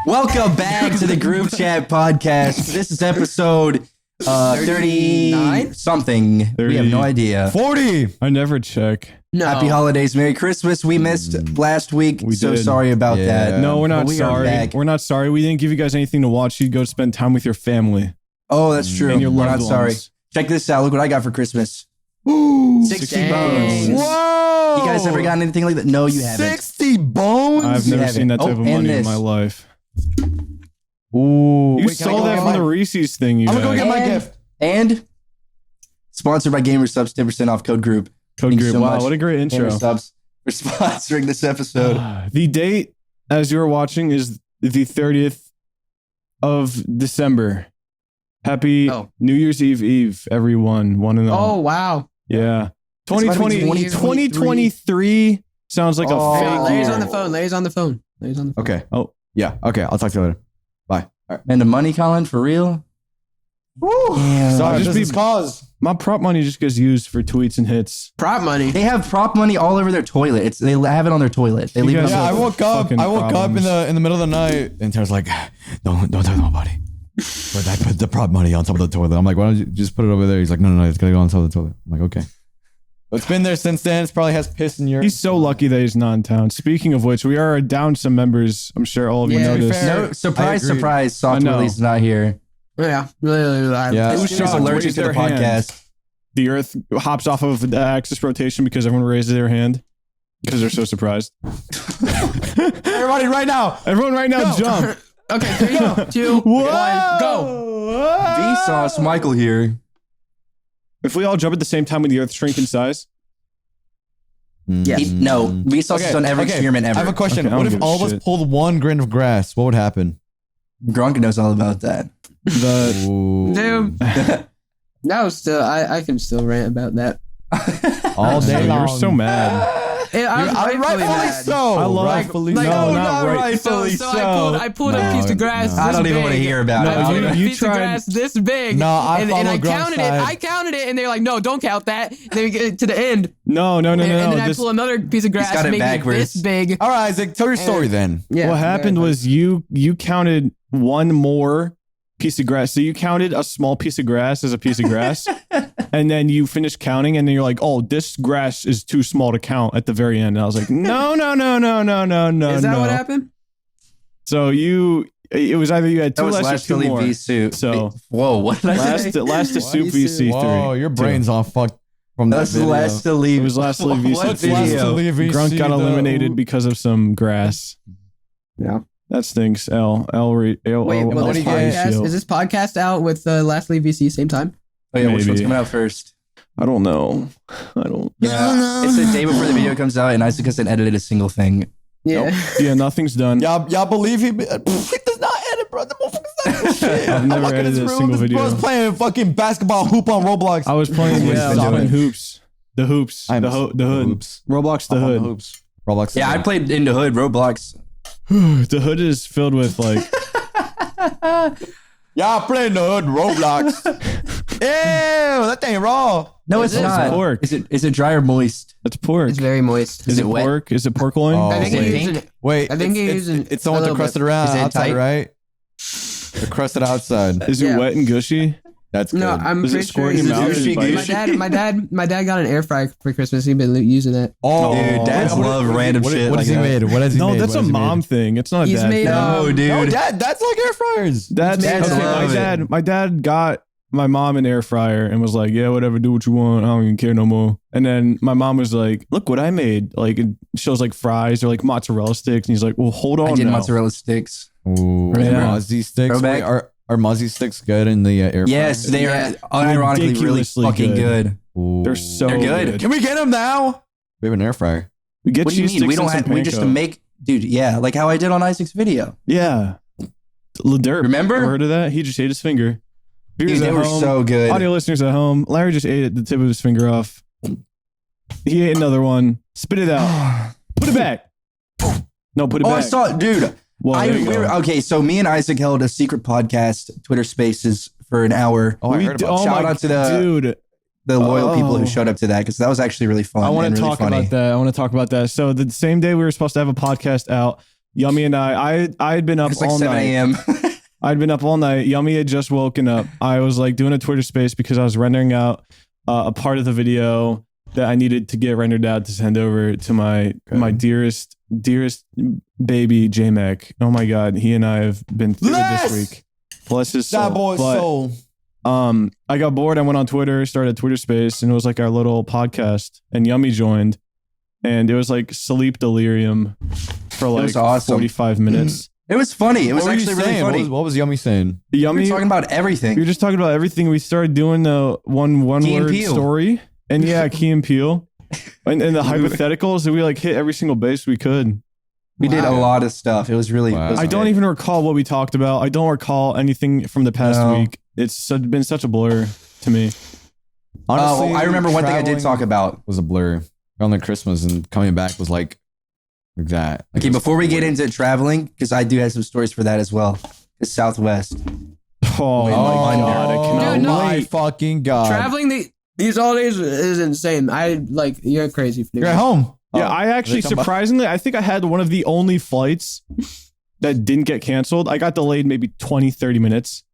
Welcome back to the Group Chat Podcast. This is episode 39 something. 30. We have no idea. 40. I never check. No. Happy holidays, Merry Christmas. We missed last week, We so did. sorry about that. No, we're not But we are sorry. back. We're not sorry. We didn't give you guys anything to watch. You'd go spend time with your family. Oh, that's true. And your We're loved not sorry. ones. Check this out. Look what I got for Christmas. 60 bones. Whoa. You guys ever gotten anything like that? No, you haven't. 60 bones? I've You never haven't. seen that type Oh, of and money in this. my life. Ooh. You Wait, can I stole go that get from my- the Reese's thing you I'm gonna go had. get my gift. And sponsored by Gamer Subs, 10% off code group. Code Thank you group. so Wow, much, what a great Gamer intro. Subs, for sponsoring this episode. The date, as you're watching, is the 30th of December. Happy New Year's Eve, everyone. One and Oh, all. wow. Yeah. It's about to be 2023 sounds like Oh. a fake Larry's year. on the phone. Larry's on the phone. Okay. Oh. Yeah. Okay. I'll talk to you later. Bye. All right. Man, the money, Colin, for real? Yeah. Sorry, just business be- cause. My prop money just gets used for tweets and hits. Prop money. They have prop money all over their toilet. They have it on their toilet. They You leave it guys on Yeah, their I woke up. Fucking I woke up problems. in the middle of the night, and Tara's like, "Don't tell nobody." But I put the prop money on top of the toilet. I'm like, "Why don't you just put it over there?" He's like, "No, it's gotta go on top of the toilet." I'm like, "Okay." But it's been there since then. It probably has piss in your. He's so lucky that he's not in town. Speaking of which, we are down some members. I'm sure all of you Yeah, know to be this. fair- No, surprise, I agree. surprise. I know. Softwilly's not here. Yeah. Really. Yeah. Who's Who's shocked? allergic Raise to the their hand. podcast? The Earth hops off of the axis rotation because everyone raises their hand because they're so surprised. Everybody, right now. Everyone, right now, Go. jump! Okay, 3, 2, 1, go. Vsauce, Michael here. If we all jump at the same time, would the Earth shrink in size? Yes. No, Vsauce has done every experiment ever. I have a question. Okay, I What don't if give a all of us shit. pulled one grain of grass? What would happen? Gronk knows all about that. The Ooh. Dude. No, still, I can still rant about that. All day long. you're so mad. I was rightfully mad. so. I love- rightfully like, so. no, not right. So I pulled a piece of grass. no. I this don't even want to big. hear about No, it. I pulled a you piece tried- of grass this big. No, I and follow I Grunk's counted side. it. I counted it, and they're like, "No, don't count that." And then we get to the end, No. and then I This- pull another piece of grass, got it maybe backwards. this big. All right, Isaac, tell your story then. Yeah. what happened was you counted one more piece of grass. So you counted a small piece of grass as a piece of grass, and then you finished counting, and then you're like, "Oh, this grass is too small to count." At the very end, and I was like, "No." Is that what happened? So it was either you had That two was less or last two Philly more. V suit. So- Whoa, what did I say? Last to soup VC3. Whoa, your brain's all fucked from that That's the video. last to leave. It was last to leave What VC3. video? Grunt got eliminated because of some grass. Yeah. That stinks. L. Wait, what will do this you get? podcast, is this podcast out with Lastly VC same time? Oh yeah, which one's Maybe. coming out first? I don't know. I don't. Yeah, it's the day before the video comes out, and Isaac hasn't edited a single thing. Yeah. Yeah, nothing's done. Y'all believe he does not edit, bro. The motherfucker's not shit. I've never I'm like in his edited a room, single this video. bro's playing fucking basketball hoop on Roblox. I was playing with Yeah, fucking hoops. The hoops. I'm The hood. hoops. Roblox the I'm on hood. hoops. Roblox. Yeah, I played in the hood, Roblox. The hood is filled with like Y'all playing the hood Roblox. Ew, that thing raw. No, it's Is it? not. It's pork. Is it dry or moist? it's pork. It's very moist. Is it wet? pork? Is it pork loin? Oh, I think Is it he's pink? using Wait, I think it's, he's using it's the one a with the little crusted bit. around Is it outside, tight? right? The crusted outside. Is it yeah. wet and gushy? That's good. No, I'm Does it pretty sure squirt in he's your mouth? Gushy, and gushy. bite? my dad got an air fryer for Christmas. He's been using it. Oh, Dude, dads love random shit What like has he that. made? What has he No, made? that's What a has he mom made? thing. It's not a He's dad made thing. No, dude. No, that's like air fryers. That's Dads okay. love My dad got my mom an air fryer and was like, "Yeah, whatever, do what you want. I don't even care no more." And then my mom was like, "Look what I made!" Like it shows like fries or like mozzarella sticks, and he's like, "Well, hold on I did now." mozzarella sticks. Ooh, Yeah. Mozzie sticks. Throwback. Wait, are Mozzie sticks good in the air fryer? Yes, they are Yeah. unironically really Ridiculously fucking good. Ooh. They're so They're good. Can we get them now? We have an air fryer. We get What do you cheese mean? We sticks don't and some have. We just panko. make, dude. Yeah, like how I did on Isaac's video. Yeah. Ladurp. Remember? Ever heard of that? He just ate his finger. Viewers Dude, they at were home, so good. audio listeners at home, Larry just ate the tip of his finger off. He ate another one. Spit it out. Put it back. No, put it Oh, back. I saw it, dude. Well, there you go. Okay, so me and Isaac held a secret podcast, Twitter Spaces, for an hour. Oh, I heard about that. Shout out to the loyal people who showed up to that because that was actually really fun. I want and to really talk funny. about that. So the same day we were supposed to have a podcast out, Yummy and I had been up It's like all 7 night. a.m. I'd been up all night. Yummy had just woken up. I was like doing a Twitter space because I was rendering out a part of the video that I needed to get rendered out to send over to my dearest baby J-Mac. Oh my God, he and I have been through it this week. Bless his soul. That boy's soul. I got bored. I went on Twitter, started a Twitter space, and it was like our little podcast. And Yummy joined, and it was like sleep delirium for like was awesome. 45 minutes. It was funny. It was What were you actually really saying? funny. What was Yummy saying? We Yummy, were talking about everything. we were just talking about everything. We started doing the one Key and word Peele. story, and yeah, Key and Peele, and the hypotheticals. And we like hit every single base we could. We did a lot of stuff. It was really. Wow. it was I don't good. even recall what we talked about. I don't recall anything from the past No. week. It's been such a blur to me. Honestly, I remember one thing I did traveling talk about. was a blur. On the Christmas and coming back was like that. Like, Okay, it was before we get weird. into traveling, because I do have some stories for that as well. The Southwest. Oh, my God, I cannot Dude, no. my wait. fucking God. Traveling these holidays is insane. You're crazy. You're at home. Yeah, I actually Are they talking about- surprisingly, I think I had one of the only flights that didn't get canceled. I got delayed maybe 20, 30 minutes.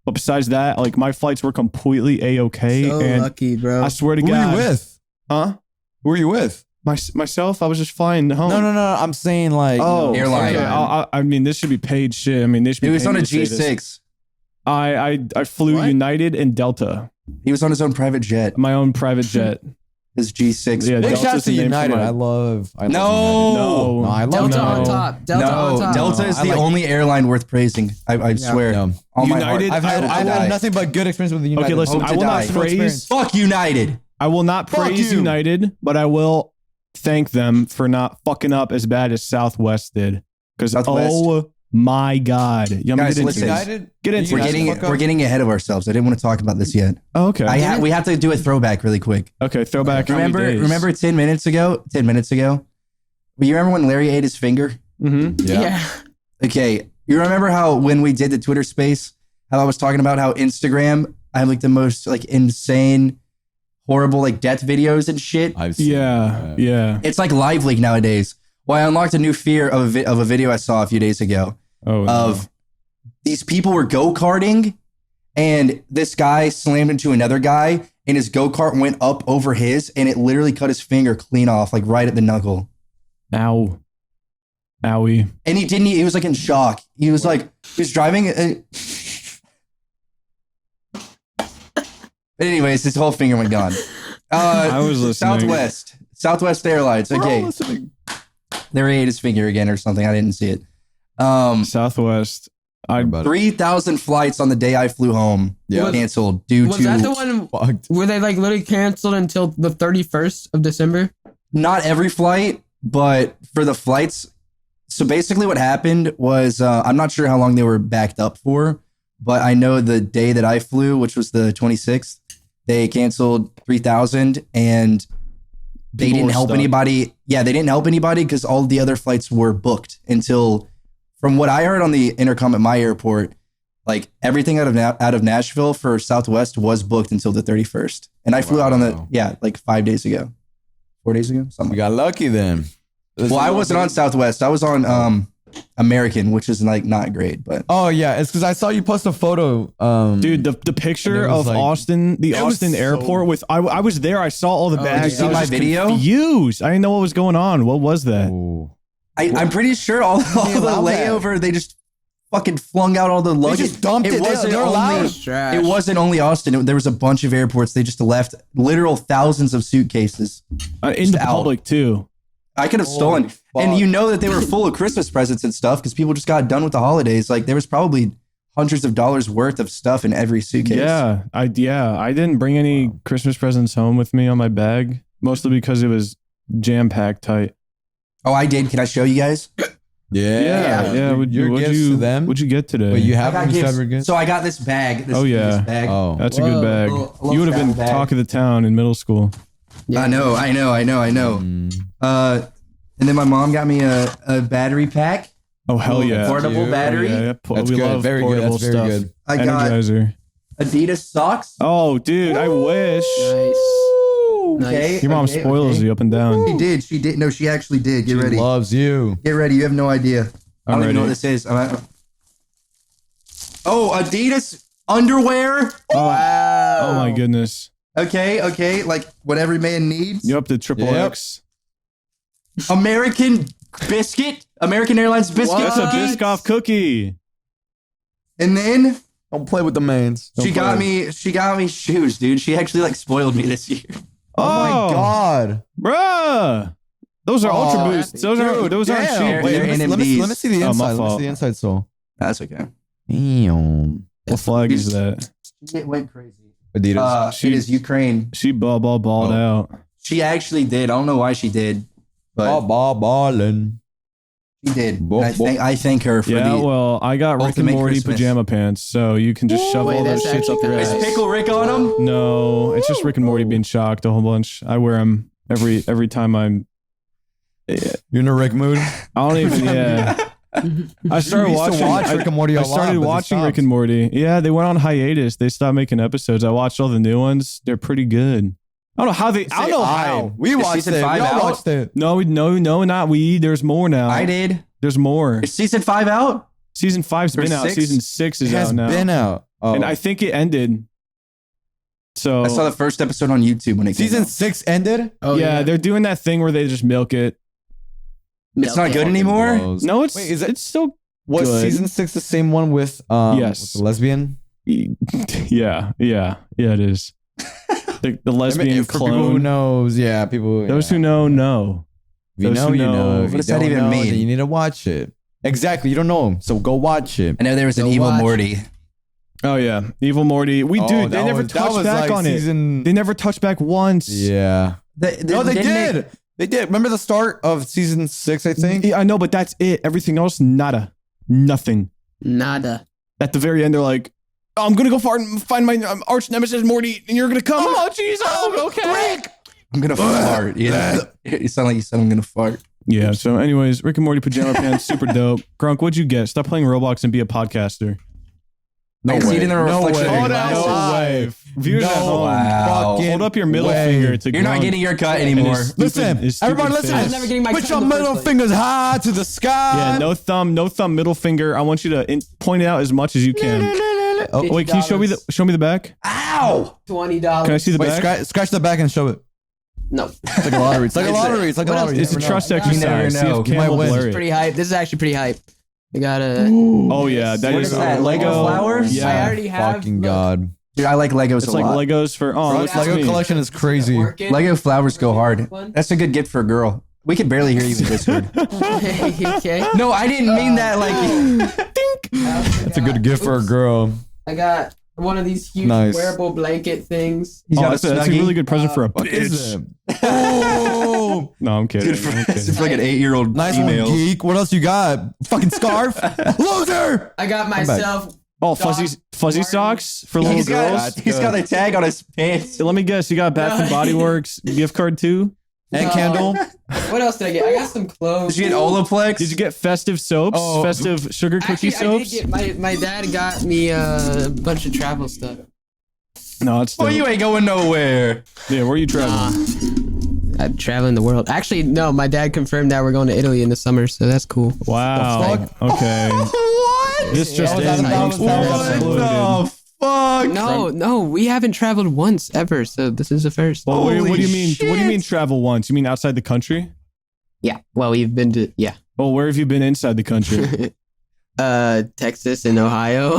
But besides that, like my flights were completely A-okay. So and lucky, bro. I swear to Who God. were you with? Huh? Who were you with? Myself, I was just flying home. No. I'm saying like Oh, Airline. okay. I mean, this should be paid shit. I mean, they should be He was paying on a me to say this. G6. I flew What? United and Delta, He was on his own private jet. my own private jet. His G6. Yeah, Big Delta's shout out to the name for United. my- I love No. United. No, No, I love Delta no. on top. Delta on No, top. Delta is I the like- only airline worth praising. I swear. Yeah. On my United- heart. I've Hope to die. had nothing but good experience with the United. Okay, listen, Hope I to will not die. praise. Fuck United. I will not Fuck praise you. United, but I will thank them for not fucking up as bad as Southwest did. Because Southwest. oh my God, Yummy, Guys, get into listen. it. United. Get into We're it. we're getting ahead of ourselves. I didn't want to talk about this yet. Oh, okay. We have to do a throwback really quick. Okay, throwback. how many days? Remember 10 minutes ago? 10 minutes ago? Well, you remember when Larry ate his finger? Mm-hmm. Yeah. Okay. You remember how when we did the Twitter space, how I was talking about how Instagram, I have like the most like insane, horrible like death videos and shit. I've seen Yeah, that. yeah. It's like live leak nowadays. Well, I unlocked a new fear of a video I saw a few days ago Oh, of these people were go-karting and this guy slammed into another guy and his go-kart went up over his and it literally cut his finger clean off, like right at the knuckle. no. Ow. Owie. And he was like in shock. He was like, he was driving. But anyways, his whole finger went gone. I was listening. Southwest Airlines. We're all Okay. listening. Larry ate his finger again or something. I didn't see it. Southwest. About it. 3,000 flights on the day I flew home Yeah. canceled due Was to that the one Fucked. where they like literally canceled until the 31st of December? not every flight, but for the flights. So basically what happened was, I'm not sure how long they were backed up for, but I know the day that I flew, which was the 26th, they canceled 3,000 and they People didn't were help stuck. anybody. Yeah, they didn't help anybody because all the other flights were booked until, from what I heard on the intercom at my airport, like everything out of Nashville for Southwest was booked until the 31st. And I flew out on the, Wow. like 5 days ago, 4 days ago, something. We got lucky then. Well, I wasn't on Southwest. I was on American, which is like not great, but Oh yeah, it's because I saw you post a photo. Dude, the picture And it was of like- Austin, the It was Austin so- airport with I was there. I saw all the Oh, bags. did you see I was my just video? confused. I didn't know what was going on. What was that? Ooh. I'm pretty sure all the allow that? layover they just fucking flung out all the luggage. just dumped it. wasn't They're allowed. only. Trash. It wasn't only Austin. There was a bunch of airports. They just left literal thousands of suitcases. In Just the out. public too. I could have Holy stolen. And fuck. you know that they were full of Christmas presents and stuff because people just got done with the holidays. Like there was probably hundreds of dollars worth of stuff in every suitcase. Yeah, I didn't bring any Christmas presents home with me on my bag, mostly because it was jam packed tight. Oh, I did. Can I show you guys? Yeah. yeah. Your gifts to them. What'd you get today? Wait, you I have got them gifts. separate gifts? So I got this bag. Oh, yeah. This bag. Oh. That's a Whoa, good bag. little You would have been travel bag. talk of the town in middle school. I know. Mm. And then my mom got me a battery pack. Oh hell yeah! Portable Cute. battery. Yeah, That's we good. love Very good. portable That's very stuff. good. I got Energizer. Adidas socks. Oh, dude, I wish. Nice. Okay. Your mom spoils you up and down. She did. She did. No, she actually did. Get She ready. loves you. Get ready. You have no idea. I don't even know what ready. this is. Oh, Adidas underwear. Oh my goodness. Okay. Like what every man needs. You up to triple Yep. X? American biscuit. American Airlines biscuit. That's a cookie. Biscoff cookie. And then Don't play with the mans. Don't she got play. me. She got me shoes, dude. She actually like spoiled me this year. Oh my god. Bruh. Those are Oh, Ultra Boosts. Those aren't Damn. cheap. Wait, Wait, they're let me see the Oh, my inside. Let me fault. see the inside sole. That's okay. Damn. What flag is that? It went crazy. Adidas. It is Ukraine. She balled out. She actually did. I don't know why she did, but Ballin'. she did. Bo- And I thank her for Yeah, the. well, I got Rick and ultimate Morty Christmas. pajama pants, so you can just shove Wait, all those that's shits up your actually Is ass. Pickle Rick on them? No, it's just Rick and Morty being shocked a whole bunch. I wear them every time I'm. You're in a Rick mood. I don't even. Yeah, I started You used to watching. watch Rick and Morty a I lot, started but they watching Rick stopped. and Morty. Yeah, they went on hiatus. They stopped making episodes. I watched all the new ones. They're pretty good. I don't know how they. I don't know how. We Is watched season it. We 5 all out? watched it. No, not we. There's more now. I did. There's more. Is season 5 out? Season 5's Or been out. 6? Season 6 is It has out now. been out. Oh. And I think it ended. So I saw the first episode on YouTube when it came Season out. 6 ended? Oh, yeah, they're doing that thing where they just milk it. It's not good anymore. Blows. No, it's Wait, is it- it's still Was good. season 6 the same one with Yes. with the lesbian? yeah, it is. The lesbian I mean, for people who clone. knows, yeah, people. Those yeah. who know. If you those know, who you know. know. If What you does that don't even know, mean? then you need to watch it. Exactly. You don't know him, so go watch it. I know there was an Go evil watch. Morty. Oh yeah, Evil Morty. We Oh, do. They that never was- that touched was back like on it. season- They never touched back once. Yeah. No, they didn't did. They did. Remember the start of season 6, I think? Yeah, I know, but that's it. Everything else, nada, nothing. Nada. At the very end, they're like, oh, "I'm gonna go far and find my arch nemesis Morty, and you're gonna come." Oh, jeez. Oh, okay. I'm gonna fart. Yeah. You sound like you said I'm gonna fart. Yeah. So, anyways, Rick and Morty pajama pants, super dope. Grunk, what'd you get? Stop playing Roblox and be a podcaster. I can see it in the reflection of your way. glasses. No way. Viewers at home, Wow. fucking hold up your middle way. finger to You're not Grunk getting your cut and anymore. his stupid- Listen, his stupid everybody listen. face. I'm never getting my Put cut your in the middle first place. fingers high to the sky. Yeah, no thumb, middle finger. I want you to point it out as much as you can. Oh, Wait, can you show me the back? Ow! $20. Can I see the wait, back? scratch the back and show it. No. It's like a lottery. It's like a lottery. It's like a What else lottery. It's a You never trust know. exercise. never See know. if You Cam might will win. blur it. Pretty hype. This is actually pretty hype. I got a. Oh yeah, that What is is that, a Lego flowers? Yeah, I already have. Fucking look, god. Dude, I like Legos it's a like lot. Legos for This that's Lego me. collection is crazy. working. Lego flowers go hard. That's a good gift for a girl. We could barely hear you in Discord. Okay. No, I didn't mean that like. That's a good gift for a girl. I got one of these huge Nice. wearable blanket things. He's Oh, got that's a Snuggie. really good present for a What is bitch. it? Oh, No, I'm kidding. Good for, I'm it's kidding. like an 8-year-old nice female. one, geek. What else you got? Fucking scarf, loser. I got myself. Oh, fuzzy Martin. socks for little He's girls. got a tag on his pants. Let me guess, you got Bath and Body Works gift card too? And No. candle. What else did I get? I got some clothes. Did you get Olaplex? Did you get festive soaps? Oh. Festive sugar cookie Actually, I did soaps? get my dad got me a bunch of travel stuff. No, it's Oh, still. you ain't going nowhere. Yeah, where are you traveling? I'm traveling the world. Actually, no, my dad confirmed that we're going to Italy in the summer, so that's cool. Wow. Okay. What? This just Yeah, in. that was- Grunk's that was- parents What uploaded. the fuck? No, we haven't traveled once ever, so this is the first. Well, what do Holy you mean? What do you mean shit. travel once? You mean outside the country? Yeah, well, we've been to Well, where have you been inside the country? Texas and Ohio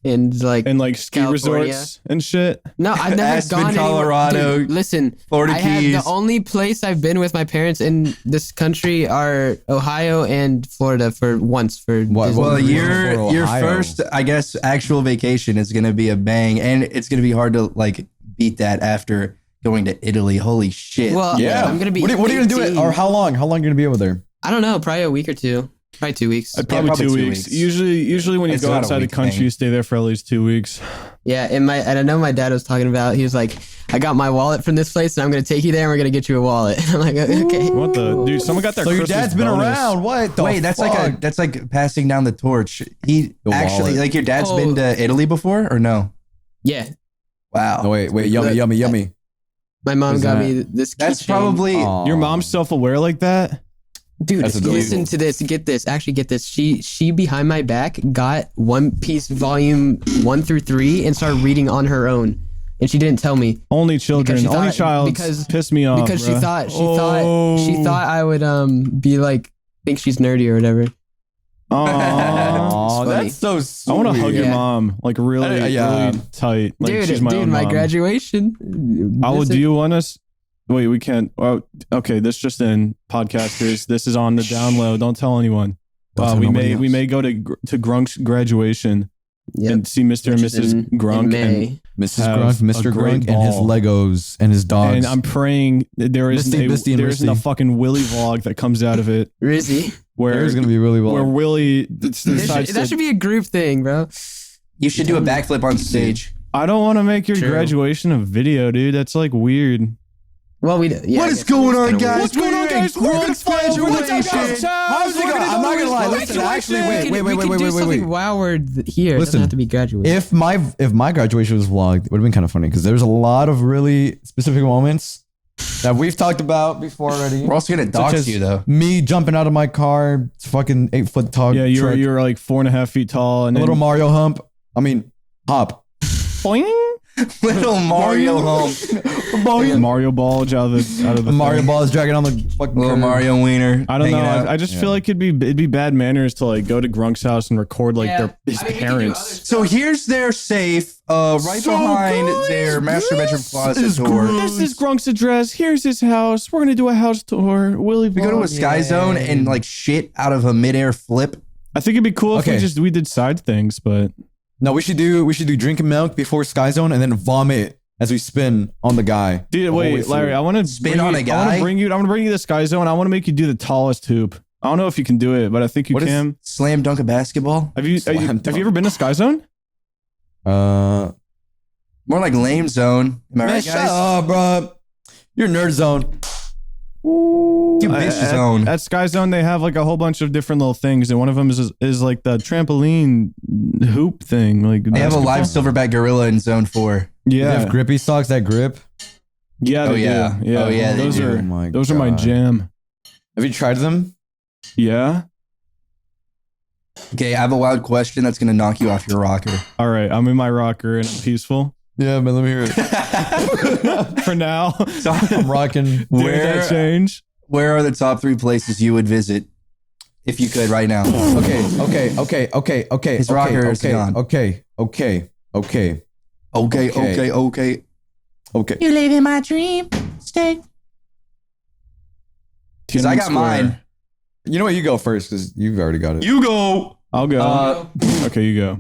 and like And like ski California. resorts and shit? no, I've never Aspen, gone anywhere. Colorado, Dude, listen, Florida I have Keys. the only place I've been with my parents in this country are Ohio and Florida for once for What- Disney. Well, What reason your for your Ohio? first, I guess, actual vacation is gonna be a bang, and it's gonna be hard to like beat that after going to Italy. Holy shit! Well, Yeah. I'm gonna be. What are you gonna do? 18. Or how long? How long are you gonna be over there? I don't know, probably a week or two, probably 2 weeks. Probably probably 2 2 weeks. weeks. Usually when you It's go not a outside the week country, thing. you stay there for at least 2 weeks. Yeah, and I know my dad was talking about. He was like, "I got my wallet from this place, and I'm gonna take you there, and we're gonna get you a wallet." I'm like, "Okay." What the dude? Someone got their So your Christmas dad's been bonus. around. What the Wait, that's fuck? like passing down the torch. He The actually, wallet. like, your dad's Oh. been to Italy before, or no? Yeah, Wow. No, wait, yummy, Look, yummy, yummy. My mom What's got that? me this. That's keychain. probably Your mom's self-aware like that? Dude, That's adorable. listen to this. Get this. Actually, get this. She behind my back got One Piece volume 1 through 3 and started reading on her own, and she didn't tell me Only children, she only thought- child. because- Piss me off. because she bruh. thought Oh. she thought I would be like think she's nerdy or whatever. Aw. Oh, funny. that's so sweet. I want to hug your Yeah. mom, like really, Yeah. really tight. Like Dude, she's my own my mom. graduation. I will. Visit- Do you want us? Wait, we can't. Oh, okay. This just in, podcasters. This is on the down low. Don't tell anyone. Don't tell we nobody may else. go to Grunk's graduation Yep. and see Mr. and Which is Mrs. in Grunk, and, May. Mrs. have Grunk, Mr. a great Grunk, and his ball. Legos and his dogs. and I'm praying that there isn't Misty, and there isn't a Misty. fucking Willy vlog that comes out of it Rizzy. where There's gonna be really well. where Willy decides That to, should be a group thing, bro. you should do a backflip on stage. I don't want to make your True. graduation a video, dude. That's like weird. Well, we. Yeah, What I is guess going it's on, kinda guys? weird. What's going on, guys? We're gonna fly over to What's up, Grunk's guys? How's it going? I'm not gonna lie. Listen, actually, wait. We could do something woward here. It doesn't Listen, have to be graduation. If my graduation was vlogged, it would have been kind of funny because there's a lot of really specific moments that we've talked about before already. We're also gonna Such dox as you though. Me jumping out of my car, it's fucking 8-foot tall. Yeah, truck, you're like 4.5 feet tall, and a then little Mario hump. I mean, hop. boing, Little Mario home. Mario ball out of the Mario thing. ball is dragging on the fucking Little curb. Mario wiener. I don't know. hanging out. I just Yeah. feel like it'd be bad manners to like go to Grunk's house and record like his I mean, we could do parents. So here's their safe, right So behind guys, their master bedroom closet is door. This is Grunk's address. Here's his house. We're gonna do a house tour. Willy, We go to a vlog. sky zone and like shit out of a midair flip. I think it'd be cool if Okay. we did side things, but No, we should do drinking milk before Sky Zone and then vomit as we spin on the guy. dude, the whole way wait, through. Larry, I want to Spin on a I'm guy? gonna bring you to the sky zone. I want to make you do the tallest hoop. I don't know if you can do it, but I think you What is- can. Slam dunk a basketball. Have you Slam ever been to Sky Zone? Uh, More like lame zone. Am I man, right, shut guys? up, bro. You're nerd zone. You bitch zone. At Sky Zone, they have like a whole bunch of different little things, and one of them is like the trampoline hoop thing. Like They have a live silverback gorilla in zone 4. They yeah, have grippy socks that grip. yeah, Oh, they yeah. do. Yeah, Oh, yeah, they those do. are Oh my those are my God. jam. Have you tried them? Yeah. Okay, I have a wild question that's gonna knock you off your rocker. All right, I'm in my rocker and I'm peaceful Yeah, but let me hear it. for now. So, I'm rocking. Did where that change? where are the top 3 places you would visit if you could right now? Okay. His rocker is gone. Okay. Okay, okay. You live in my dream state. Because I got mine. You know what? You go first because you've already got it. You go. I'll go. Okay, you go.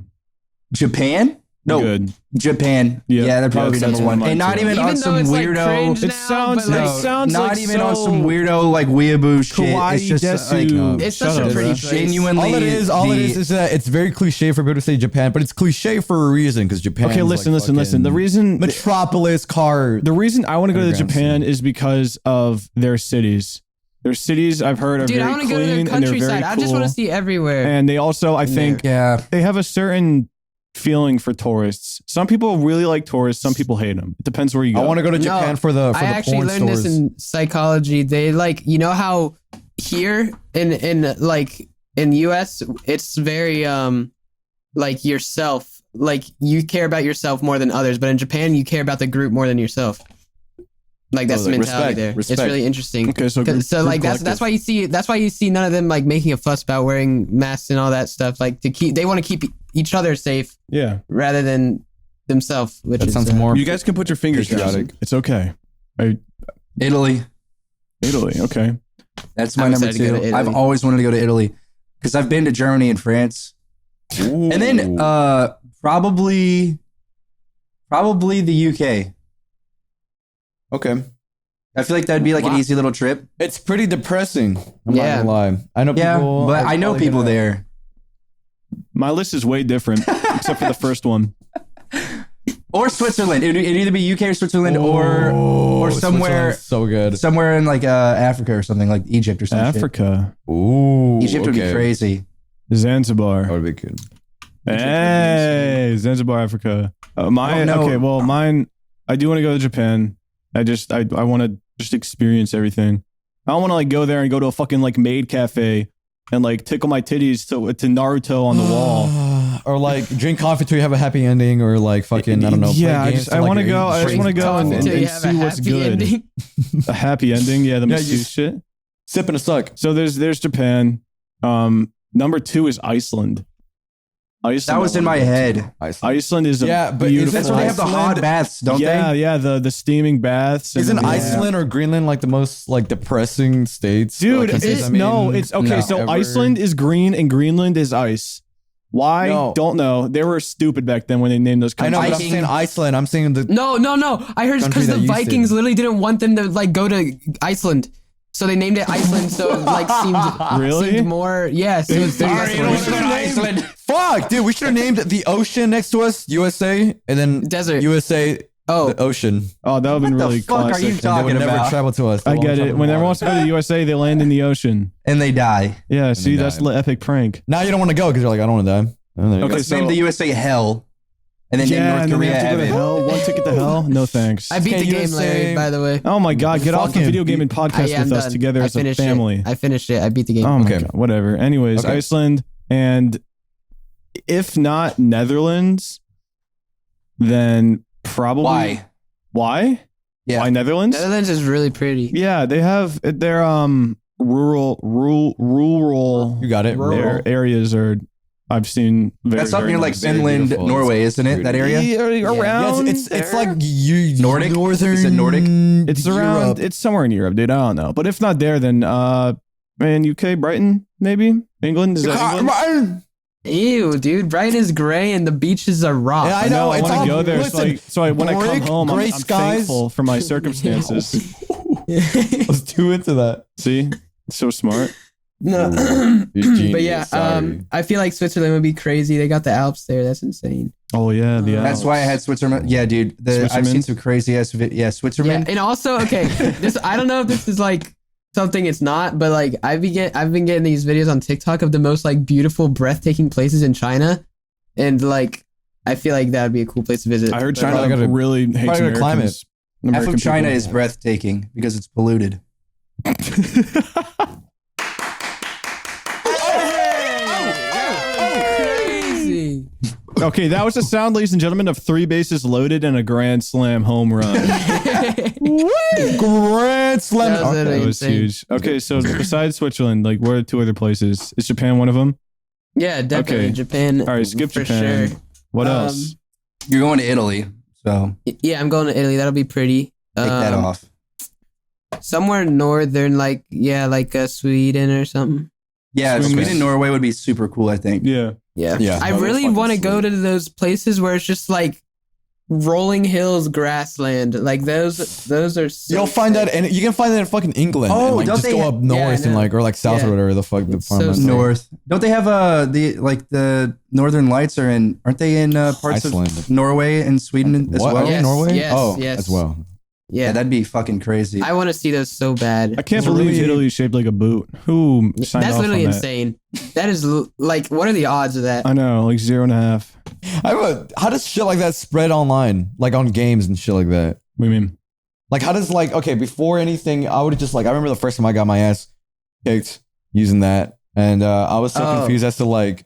Japan? No, Good. Japan. Yeah. Yeah, that'd probably Yeah, be that's number one of one. mine And not too. even on Even though some it's like weirdo. cringe It now, sounds but, like No, sounds not like even on so some weirdo like weeaboo shit. kawaii It's just desu. like It's Shut such a up, pretty bruh. place. genuinely. All it is that it's very cliche for people to say Japan, but it's cliche for a reason because Japan. Okay, listen. The reason Metropolis car. the reason I want to go to Underground Japan city. is because of their cities. Their cities, I've heard, are Dude, I very want to go to clean their and they're very countryside. I just cool. want to see everywhere. And they also, I think, Yeah. they have a certain feeling for tourists. Some people really like tourists. Some people hate them. It depends where you go. I want to go to Japan for the I actually porn learned stores. this in psychology. They like, you know how here in like in US, it's very like yourself. Like you care about yourself more than others, but in Japan, you care about the group more than yourself. Like that's the like mentality respect, there. respect. It's really interesting. Okay, so 'Cause- group- so group like that's collective. why you see none of them like making a fuss about wearing masks and all that stuff. Like they want to keep each other safe Yeah. rather than themselves. Which That is sounds more. You guys can put your fingers down. patriotic. It's okay. Italy. Italy. Okay. That's my I'm number excited to go 2. to I've Italy. always wanted to go to Italy because I've been to Germany and France. And then probably the UK. Okay. I feel like that'd be like an Wow. easy little trip. It's pretty depressing. I'm Yeah. not gonna lie. I know Yeah, people. but are I know probably people gonna- there. My list is way different, except for the first one. Or Switzerland. It'd either be UK or Switzerland or Oh, somewhere Switzerland's so good. somewhere in like Africa or something like Egypt or something. Africa. Ooh, Egypt would be okay. crazy. Zanzibar. That would be good. Hey, Zanzibar, Africa. Oh, no. Okay, well, mine. I do want to go to Japan. I want to just experience everything. I don't want to like go there and go to a fucking like maid cafe and like tickle my titties to Naruto on the wall. Or like drink coffee till you have a happy ending, or like fucking I don't know. Yeah, play games I want to go. I just drink want to go coffee and till you see have a what's happy good. ending. A happy ending. Yeah, the Yeah, masseuse shit. Sip and a suck. So there's Japan. Number 2 is Iceland. That was in my head. Iceland is a but beautiful. That's where they have the hot baths, don't yeah, they? yeah, the steaming baths. Isn't and- Iceland or Greenland like the most like depressing states? Dude, Like, countries, it's I mean, okay. no. So ever? Iceland is green and Greenland is ice. Why? No. Don't know. They were stupid back then when they named those I know, countries. but I'm saying Iceland. I'm saying the No. I heard it's Country because the that used Vikings it. literally didn't want them to like go to Iceland, so they named it Iceland. So it like Really? seemed more. Yeah. So it's Iceland. fuck, dude. We should have named the ocean next to us USA, and then Desert. USA. Oh. The ocean. Oh, that would have been What the really fuck are classic. you And they talking would never about? travel to us. I get it. When everyone wants to go to the USA, they land in the ocean. And they die. Yeah, see, they that's die. the epic prank. Now you don't want to go because you're like, I don't want to die. And there you Okay, go. Let's name the USA Hell. And then name Yeah, North and then we Korea have to go to Heaven. hell. One ticket to hell? No thanks. I beat Okay, the game, USA. Larry. By the way. Oh my god, get off the Fucking video game and podcast I'm with us done. together I as a finished family. It. I finished it. I beat the game. Oh my Okay. god, whatever. Anyways, Okay. Iceland, and if not Netherlands, then probably Why? Why? Yeah. Why Netherlands? Netherlands is really pretty. Yeah, they have their rural You got it. their areas are I've seen very, That's up very near like nice. Finland, beautiful. Norway, isn't it? That area? around Yeah, it's like you Nordic? northern. Is it Nordic? It's around. Europe. It's somewhere in Europe, dude. I don't know. But if not there, then man, UK, Brighton, maybe England. Is that England? Ew, dude. Brighton is gray and the beaches are rock. Yeah, I know. I it's want all- to go there. listen, When I come brick, home, I'm gray skies. thankful for my circumstances. I was too into that. See, so smart. No. You're genius, But yeah, sorry. I feel like Switzerland would be crazy. They got the Alps there. That's insane. Oh yeah, the That's why I had Switzerland. Yeah, dude. I've seen Switzerland? some crazy ass. Yeah, Yeah, Switzerland. and also, okay, this I don't know if this is like something it's not, but like I've been getting these videos on TikTok of the most like beautiful, breathtaking places in China, and like I feel like that would be a cool place to visit. I heard But, China gotta- really hates gotta Americans. climate. Half American of China people. is breathtaking because it's polluted. Crazy. Okay, that was the sound, ladies and gentlemen, of 3 bases loaded and a grand slam home run. Grand slam. That was Okay. That was insane. huge. Okay, so besides Switzerland, like, where are 2 other places? Is Japan one of them? Yeah, definitely Okay. Japan. All right, skip for Japan. sure. What Um, else? You're going to Italy, so Yeah, I'm going to Italy. That'll be pretty. take that off. Somewhere northern, like Sweden or something. Yeah, Sweden. Sweden, Norway would be super cool. I think. Yeah. Yeah. Yeah. I That really was want to fucking go to those places where it's just like rolling hills, grassland. Like those are so You'll find sick. that, and you can find that in fucking England. Oh, and like, don't just they go ha- up Yeah, I north and know. like, or like south Yeah. or whatever the fuck the It's farm so is. sick. North. Don't they have the Northern Lights are in? Aren't they in parts Iceland. of Norway and Sweden as What? well? Are they Yes, Norway? yes, oh, yes. as well. Yeah, Yeah. that'd be fucking crazy. I want to see those so bad. I can't It's believe really- Italy is shaped like a boot. Who signed That's off literally on that? insane. That is like, what are the odds of that? I know, like 0.5. How does shit like that spread online, like on games and shit like that? What do you mean? Like, how does like okay before anything? I would just like I remember the first time I got my ass kicked using that, and I was so Oh. confused as to like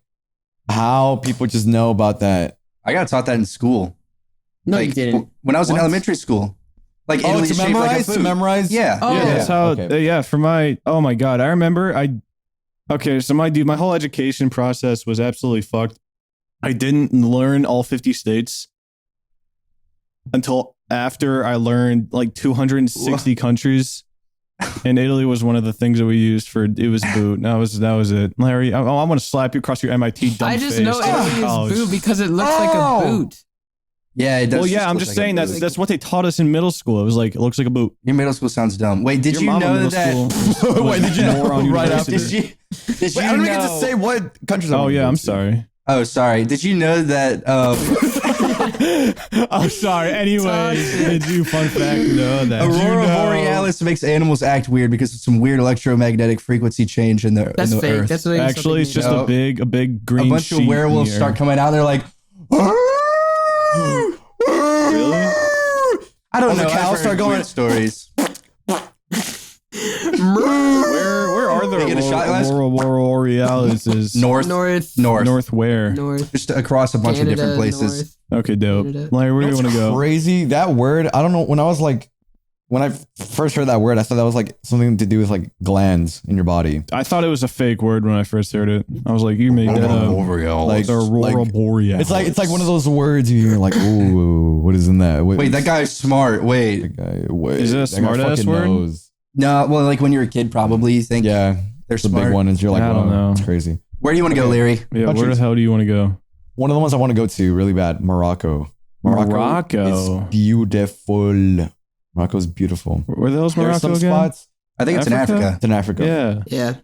how people just know about that. I got taught that in school. No, like, you didn't. When I was in What? elementary school. Like Oh, Italy's to shaped like a memorize, boot. to memorize. Yeah. Oh. Yeah, that's how. okay. For my. Oh my god, I remember. Okay, so my whole education process was absolutely fucked. I didn't learn all 50 states until after I learned like 260 countries, and Italy was one of the things that we used for. It was boot. That was it, Larry. I want to slap you across your MIT dumb I just face. know Italy College. is boot because it looks like Oh. a boot. Yeah, it does. Well, yeah, I'm look just like a saying boot. that's what they taught us in middle school. It was like it looks like a boot. Your middle school sounds dumb. Wait, did Your you mama know middle that? school was Wait, did you know moron right university. after? Did you? Did you Wait, I don't know? even get to say what countries. I Oh wanna yeah, go I'm to. sorry. Oh, sorry. Did you know that? I'm sorry. Anyway, did you fun fact know that? Aurora Borealis makes animals act weird because of some weird electromagnetic frequency change in the That's in the fake. Earth. That's what Actually, it's just No. a big green. a bunch sheet of in werewolves the air. start coming out. They're like, Really? I don't Oh, the know. cows I've start heard going- weird stories. Where are the Can I get a shot glass? Borealis? North. North where? North. Just across a bunch of different Canada, places. North. Okay, dope. Canada. Larry, where do you What's want to go? crazy? That word, I don't know. When I first heard that word, I thought that was like something to do with like glands in your body. I thought it was a fake word when I first heard it. I was like, you made that up. Like The Aurora Borealis. It's like one of those words you're like, ooh, what is in that? Wait, that guy's smart. Wait. That guy, wait, Is it a that guy smart-ass fucking word? knows. No, well, like when you're a kid, probably you think Yeah, they're it's a smart. big one, and you're like, I don't wow, know. it's crazy. Where do you want to go, Larry? Yeah, where the Countries. hell do you want to go? One of the ones I want to go to really bad, Morocco. Morocco. is beautiful. Morocco's beautiful. Where the hell's There's Morocco some again? spots. I think it's Africa? in Africa. It's in Africa. Yeah. Yeah.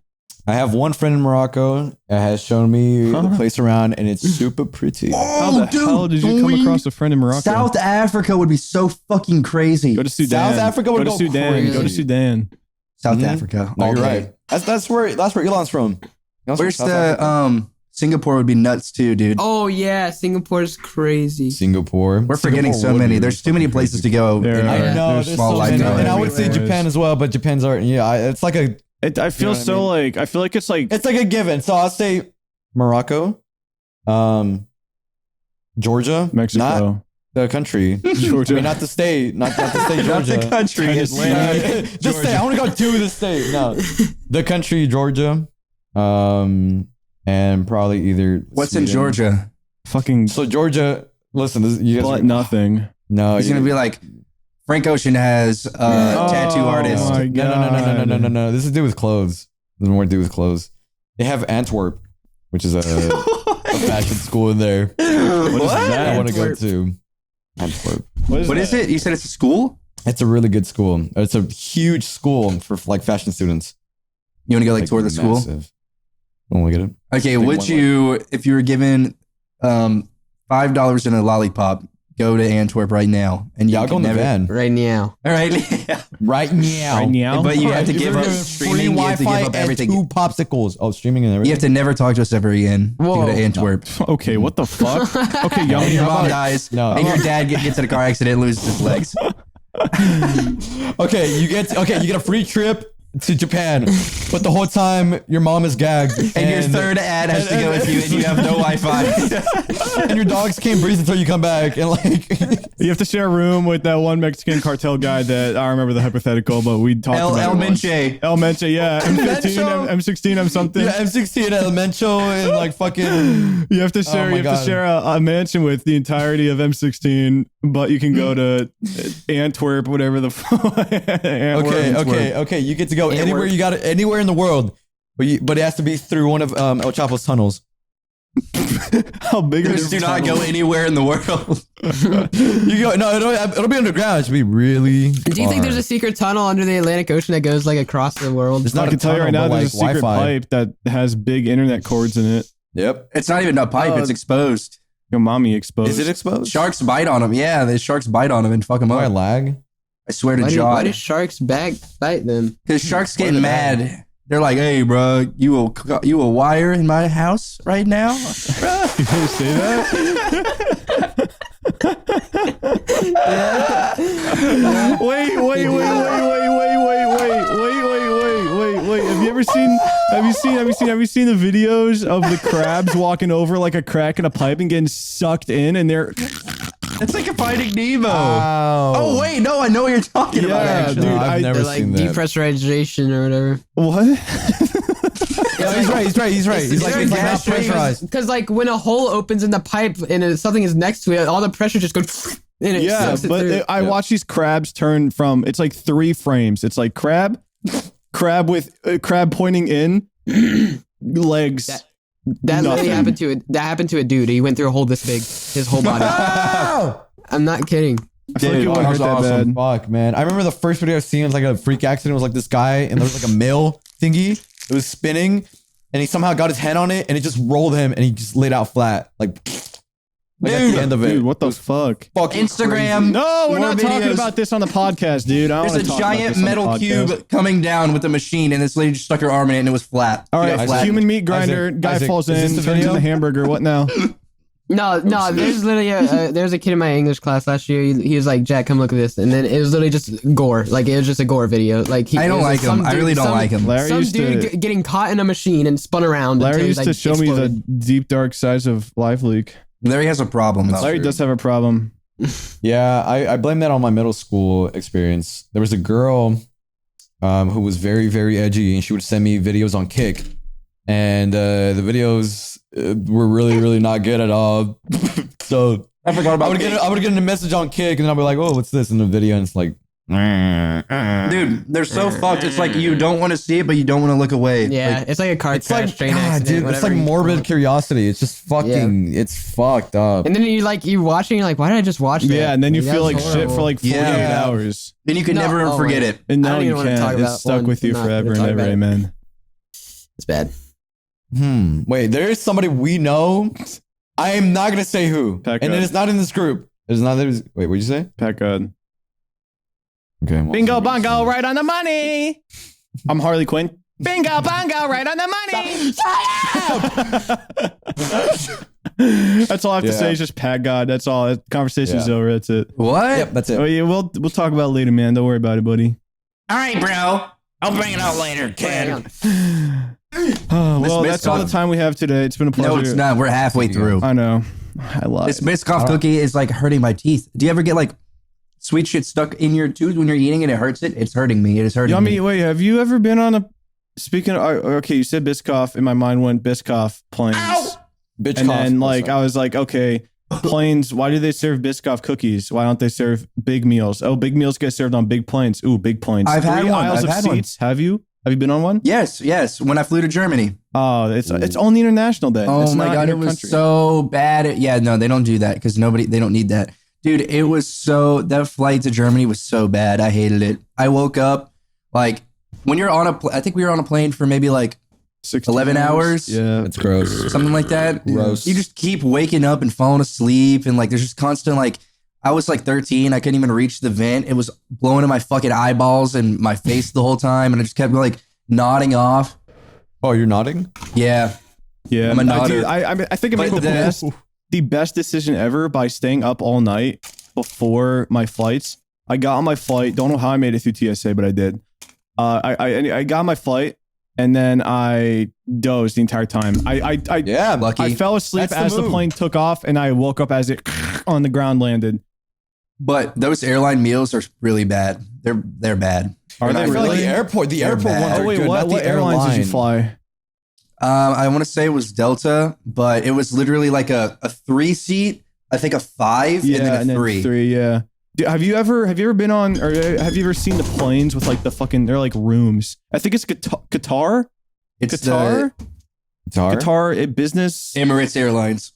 I have one friend in Morocco that has shown me the place around, and it's super pretty. How the hell did you come across a friend in Morocco? South Africa would be so fucking crazy. Go to Sudan. South Africa would go to go Sudan. crazy. Go to Sudan. South Mhm. Africa. No, all you're day. right. That's where Elon's from. Elon's Where's from South the Africa. Singapore would be nuts too, dude. Oh yeah, Singapore's crazy. Singapore. We're forgetting Singapore so would many. be There's too many fucking places to crazy. go. There in are. our I know. There's There's small so many. lifetime. And I would say Anyways. Japan as well, but Japan's art. Yeah, it's like a I feel what I so mean? like I feel like it's like given. So I'll say Morocco, Georgia, Mexico. not the country. Georgia. I mean, not the state, not the state, Not Georgia. the country. Yeah, the state. I want to go to the state. No, the country, Georgia, and probably either. What's in Sweden. Georgia? fucking So Georgia, listen, this, you guys. but nothing. No, He's gonna be like, Frank Ocean has a tattoo artist. my no. This is to do with clothes. This is more to do with clothes. They have Antwerp, which is a fashion school in there. What is What? that? I want to go Antwerp. to Antwerp. What is it? You said it's a school? It's a really good school. It's a huge school for like fashion students. You want to go like tour the school? massive. Want to get it? Okay, Like would one you, if you were given $5 and a lollipop, go to Antwerp right now? And you Yeah, I'll go can in the never- van. Right now. All right. Right now. Right now? But you have to You're give up giving streaming. You have to give up and everything. 2 popsicles. Oh, streaming and You everything. have to never talk to us ever again. To go Whoa. to Antwerp. Okay, what the fuck? Okay, young. And your mom dies. No. And your dad gets in a car accident and loses his legs. Okay, you get a free trip to Japan, but the whole time your mom is gagged, And your third ad has to go with you and you have no Wi-Fi. and your dogs can't breathe until you come back, and like You have to share a room with that one Mexican cartel guy that I remember the hypothetical, but we talked about El it once. Menche. El Menche, yeah. M15, Mencho? M16, M something. yeah, M16 Elemental and like fucking. You have to share. my You have to God. share a mansion with the entirety of M16, but you can go to Antwerp, whatever the fuck. Okay. You get to go Antwerp. anywhere you got it, anywhere in the world, but it has to be through one of El Chapo's tunnels. How big are Just the do not go tunnels? anywhere in the world. You go no, it'll be underground. It should be really. Do you think there's a secret tunnel under the Atlantic Ocean that goes like across the world? It's I not can a tell you right tunnel, now, but, there's a like, secret Wi-Fi. pipe that has big internet cords in it. Yep. It's not even a pipe. It's exposed. Your mommy exposed. Is it exposed? Sharks bite on them. Yeah, the sharks bite on them and fuck them Do I up. lag? I swear to Why do God. sharks bite them? Because sharks Why getting do they? mad. They're like, hey, bro, you a wire in my house right now? Bruh. You gonna say that? Wait. Have you seen the videos of the crabs walking over like a crack in a pipe and getting sucked in and they're It's like a Finding Nemo. Wow. Oh, wait, no, I know what you're talking about, Yeah, actually. dude, I've never They're like seen that. depressurization or whatever. what? Yeah, he's right. He's like, there it's a like not gas stream? pressurized. Because like when a hole opens in the pipe and something is next to it, all the pressure just goes and it Yeah, sucks it but through. I watch these crabs turn from it's like 3 frames. It's like crab with crab pointing in, legs. That literally nothing. happened to it. That happened to a dude. He went through a hole this big, his whole body. I'm not kidding. I feel like it Oh, wouldn't hurt that was that awesome. bad. Fuck, man. I remember the first video I seen was like a freak accident. It was like this guy and there was like a mill thingy. It was spinning and he somehow got his hand on it and it just rolled him and he just laid out flat. Like at the end of it. Dude, what the fuck? Fucking Instagram. No, we're More not talking videos. about this on the podcast, dude. I don't There's wanna a talk about giant this on the metal podcast. cube coming down with a machine, and this lady just stuck her arm in it, and it was flat. All It right, got flat. human meat grinder. Isaac, Guy Isaac, falls is this in, the turns video? into hamburger. What now? No, there's literally there's a kid in my English class last year. He was like, Jack, come look at this. And then it was literally just gore. Like, it was just a gore video. Like, I don't like him. I really don't like him. Larry Some used dude to, getting caught in a machine and spun around. Larry until he, used like, to show me the exploded. deep, dark sides of Live Leak. Larry has a problem though. Larry does have a problem. Yeah, I blame that on my middle school experience. There was a girl who was very, very edgy, and she would send me videos on Kick. And the videos were really, really not good at all. So I forgot about I would get a message on Kick, and I'll be like, "Oh, what's this?" in the video, and it's like, dude, they're so fucked. It's like you don't want to see it, but you don't want to look away. Yeah, Like, it's like a car it's crash, like, train God, accident, dude, it's whatever like you morbid call it. curiosity. It's just fucking, it's fucked up. And then you're watching, you're like, why did I just watch that? Yeah, and then you That feel was like shit horrible. for like 48 Yeah. hours. and you can No, never oh forget my- it. And I now don't you even wanna talk can't. about It's stuck one. with you I'm not forever gonna and talk ever. about it. Amen. It's bad. Wait, there is somebody we know. I am not gonna say who, Pack and up. it is not in this group. It is not. Wait, what'd you say? Pat God. Okay. well, Bingo bongo, right on the money. I'm Harley Quinn. Bingo bongo, right on the money. That's all I have to Yeah. say. Is just Pat God. That's all. Conversation's Yeah. over. That's it. What? Yep, that's it. Oh yeah, we'll talk about it later, man. Don't worry about it, buddy. All right, bro. I'll bring it out later, kid. Oh, well, Miss that's all the Biscoff. time we have today. It's been a pleasure. No, it's not. We're halfway through. I know. I lied. This Biscoff cookie is like hurting my teeth. Do you ever get like sweet shit stuck in your tooth when you're eating and it hurts it? It's hurting me. It is hurting me. Wait, have you ever been on a? Speaking of, okay, you said Biscoff. In my mind went Biscoff planes. Bitch And cough. then Oh, like sorry. I was like, okay, planes. Why do they serve Biscoff cookies? Why don't they serve big meals? Oh, big meals get served on big planes. Ooh, big planes. I've had 3 one. aisles I've of had one. seats. Have you? Have you been on one? Yes. When I flew to Germany. Oh, it's only international then. Oh it's my not god, it was inter-country. so bad. Yeah, no, they don't do that because they don't need that. Dude, it was so, that flight to Germany was so bad. I hated it. I woke up like when you're on I think we were on a plane for maybe like 16 11 hours. Yeah. It's gross. something like that. Gross. You just keep waking up and falling asleep, and like there's just constant like. I was like 13. I couldn't even reach the vent. It was blowing in my fucking eyeballs and my face the whole time, and I just kept like nodding off. Oh, you're nodding? Yeah, Yeah. I'm a I, nodder. I think I made But the best decision ever by staying up all night before my flights. I got on my flight. Don't know how I made it through TSA, but I did. I got on my flight and then I dozed the entire time. I Yeah, lucky. I fell asleep That's the as the move. plane took off, and I woke up as it on the ground landed. But those airline meals are really bad. They're bad. Are I they feel like really? the They're airport bad. ones Oh are wait, good, what not the airlines did you airline. fly? I want to say it was Delta, but it was literally like a 3-seat, I think a 5, and then a 3. Yeah. Have you ever been on, or have you ever seen the planes with like the fucking? They're like rooms. I think it's Qatar. It's Qatar. Guitar? Qatar. Business. the Emirates Airlines.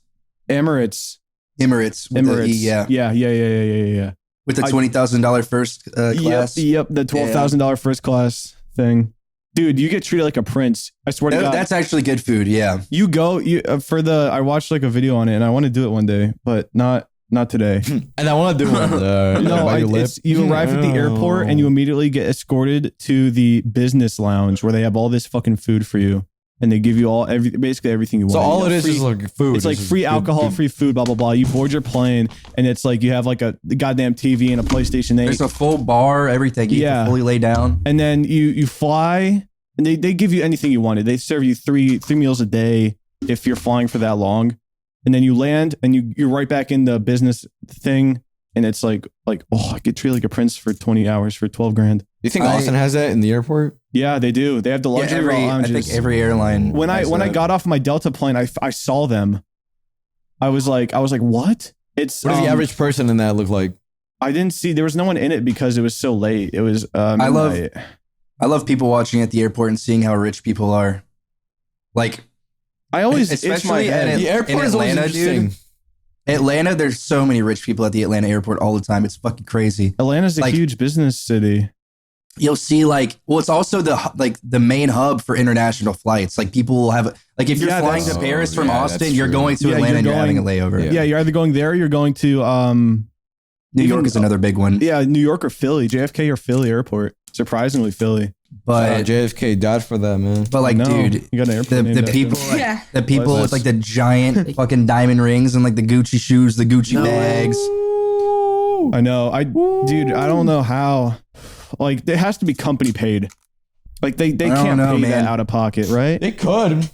Emirates. Emirates. With Emirates. The, yeah. Yeah. With the $20,000 first class. Yep. The $12,000 first class thing. Dude, you get treated like a prince. I swear to God. That's actually good food. Yeah. You go I watched like a video on it, and I want to do it one day, but not today. And I want to do one. No, you arrive at the airport and you immediately get escorted to the business lounge where they have all this fucking food for you, and they give you basically everything you want. So all You it know, is free- like food. It's like just free good alcohol, food. free food, blah blah blah. You board your plane, and it's like you have like a goddamn TV and a PlayStation 8, There's a full bar, everything. You Yeah. can fully lay down. and then you fly, and they give you anything you wanted. They serve you three meals a day if you're flying for that long. And then you land and you're right back in the business thing. And it's like, oh, I get treated like a prince for 20 hours for 12 grand. Do you think Austin has that in the airport? Yeah, they do. They have the Yeah, luxury I lounges. think every airline. when I has when I that. got off my Delta plane, I saw them. I was like, what? It's What does the average person in that look like? I didn't see. There was no one in it because it was so late. It was. I love- midnight. I love people watching at the airport and seeing how rich people are. Like, I always itch my especially head. at The airport in is always Atlanta, interesting. dude. Atlanta, there's so many rich people at the Atlanta airport all the time. It's fucking crazy. Atlanta's a like- huge business city. You'll see it's also the main hub for international flights. Like people will have if you're Yeah, flying to that's- Paris from yeah, Austin, that's you're true. going to Yeah, Atlanta you're and you're having a going- layover. Yeah, you're either going there or you're going to New York is another big one. New York or Philly, JFK or Philly airport. Surprisingly, Philly. But JFK died for that, man. but like, No, dude, you got an airplane named the after people, him. like, Yeah. the people with like the giant fucking diamond rings and like the Gucci shoes, the Gucci bags. I know. Dude, I don't know how. Like, it has to be company paid. Like, they can't know, pay man. that out of pocket, right? They could.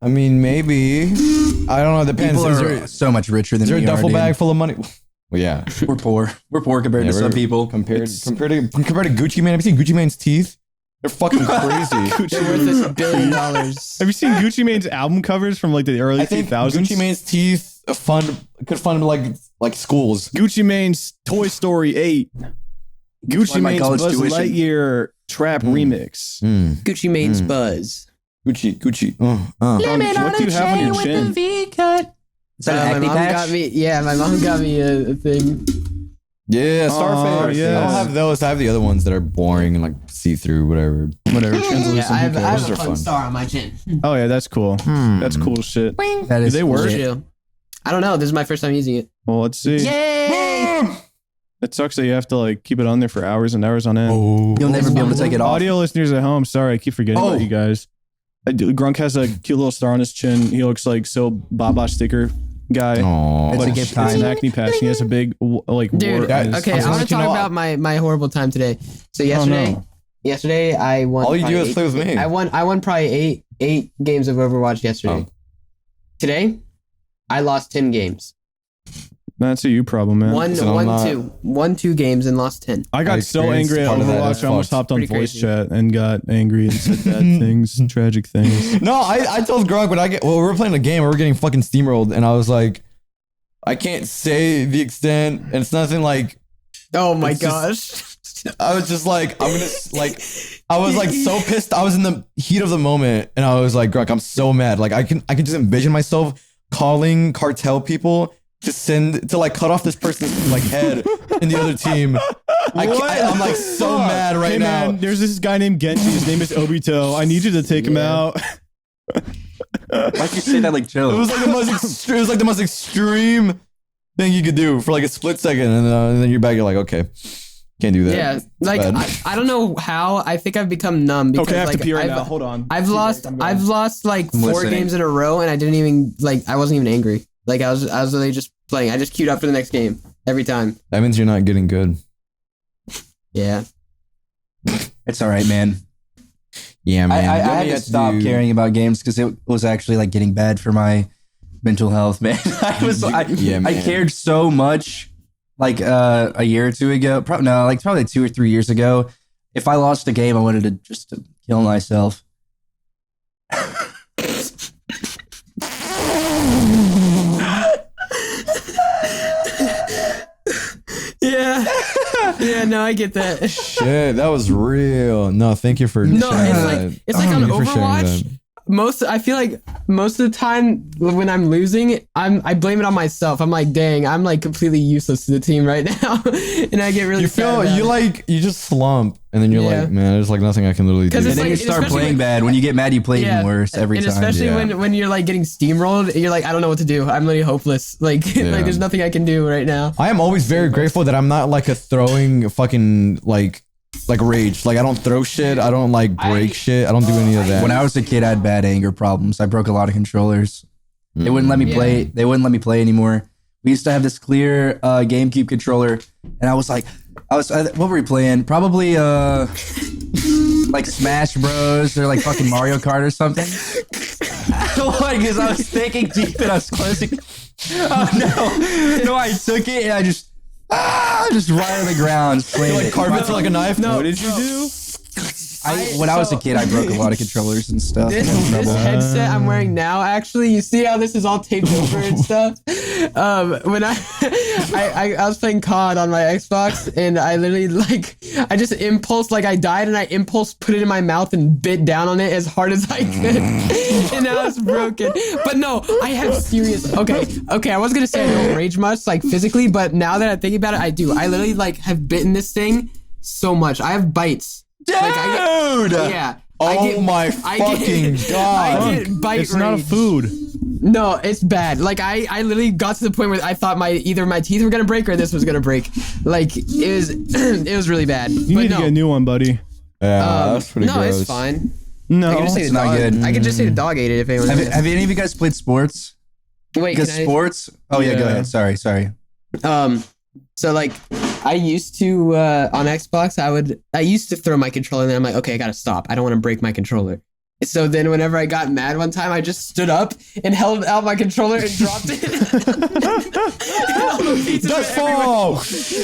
I mean, maybe. I don't know. It depends. People Is are there, so much richer than is there a we duffel are, bag dude. full of money? Well, yeah. We're poor. We're poor compared to some people. Compared to Gucci Mane. Have you seen Gucci Mane's teeth? They're fucking crazy. They're worth $1 billion. Have you seen Gucci Mane's album covers from like the early I think 2000s? Gucci Mane's teeth could fund like schools. Gucci Mane's Toy Story 8. Gucci fund my Mane's college Buzz tuition. Lightyear Trap Remix. Gucci Mane's Buzz. Gucci. What do you have on your chin? Is that an my acne mom patch? got me. Yeah, my mom got me a thing. Yeah, Starface. yes. I don't have those. I have the other ones that are boring and like see-through, whatever. Whatever. Translucent. Yeah, I have Those a are fun fun. star on my chin. Oh, yeah, that's cool. That's cool shit. That is they work? legit. Chill. I don't know. This is my first time using it. Well, let's see. Yay! It sucks that you have to like keep it on there for hours and hours on end. Oh. You'll never be able to take it off. Audio listeners at home, sorry, I keep forgetting about you guys. Grunk has a cute little star on his chin. He looks like so Baba sticker guy. Aw. It's But a gift it's time. an acne patch. He has a big like Dude, wart on his- okay, I was I gonna want to let you talk know- about my horrible time today. So no. yesterday I won. All you do probably is play with me. I won probably eight games of Overwatch yesterday. Oh. Today, I lost 10 games. That's a you problem, man. Won two games and lost 10. I got I so experienced angry at part of that. Overwatch, It's I almost fucked. hopped on Pretty voice crazy. chat and got angry and said bad things, tragic things. No, I told Grunk we were playing a game, we were getting fucking steamrolled, and I was like, I can't say the extent, and it's nothing like, Oh my It's just- gosh. I was just like, I'm gonna, like, I was like so pissed. I was in the heat of the moment, and I was like, Grunk, I'm so mad. Like, I can just envision myself calling cartel people to like cut off this person's like head in the other team. I'm like so mad right Hey, now. man, there's this guy named Genji. His name is Obito. I need you to take him out. Why'd you say that like It chill? was like the most extreme thing you could do for like a split second, and then you're back. You're like, okay, can't do that. Yeah, like bad. I don't know how. I think I've become numb because Okay, I have like to pee right I've, now. Hold on. I've lost like I'm 4 listening. games in a row, and I didn't even I wasn't even angry. Like I was literally just playing. I just queued up for the next game every time. That means you're not getting good. Yeah. It's all right, man. Yeah, I man. had to stop caring about games because it was actually like getting bad for my mental health, man. I man. cared so much like a year or two ago. Probably 2 or 3 years ago. If I lost a game, I wanted to just to kill myself. Yeah. Yeah, no, I get that. Shit, that was real. No, thank you for No, sharing it's that. like it's like on Thank you for sharing Overwatch. that. I feel like most of the time when I'm losing, I blame it on myself. I'm like, dang, I'm like completely useless to the team right now, and I get really. You sad feel about it. you just slump, and then you're Yeah. like, man, there's like nothing I can literally do. 'Cause And it's then like- you start especially playing when- bad. When you get mad, you play Yeah. even worse every and time. especially yeah. when you're like getting steamrolled, you're like, I don't know what to do. I'm literally hopeless. Like Yeah. like there's nothing I can do right now. I am always very grateful that I'm not like a throwing fucking like rage. Like I don't throw shit. I don't like break shit. I don't do any of that. When I was a kid, I had bad anger problems. I broke a lot of controllers. They wouldn't let me Yeah. play. They wouldn't let me play anymore. We used to have this clear GameCube controller, and I was like, what were we playing? Probably like Smash Bros. Or like fucking Mario Kart or something. Because I was thinking deep and I was closing. Oh no, I took it and I just right on the ground. you like carve it to like a knife. What did you do? When I was a kid, I broke a lot of controllers and stuff. This headset I'm wearing now, actually, you see how this is all taped over and stuff. When I was playing COD on my Xbox, and I literally I just impulse I died, and I impulse put it in my mouth and bit down on it as hard as I could, and now it's broken. But no, I have serious. Okay, I was gonna say I don't rage much physically, but now that I think about it, I do. I literally have bitten this thing so much. I have bites. Dude! Yeah. Oh my fucking god! I get bite It's not a rage. food. No, it's bad. I literally got to the point where I thought either my teeth were gonna break or this was gonna break. It was it was really bad. You need to get a new one, buddy. Yeah, that's pretty no, gross. it's fine. No, I can just say it's the not dog. good. I can just say the dog ate it if anyone. Have any of you guys played sports? Wait, Because can I? sports. Oh yeah, go Yeah. ahead. Sorry. So like, I used to on Xbox, I used to throw my controller, and then I'm like, okay, I gotta stop. I don't want to break my controller. So then, whenever I got mad one time, I just stood up and held out my controller and dropped it. That's fall.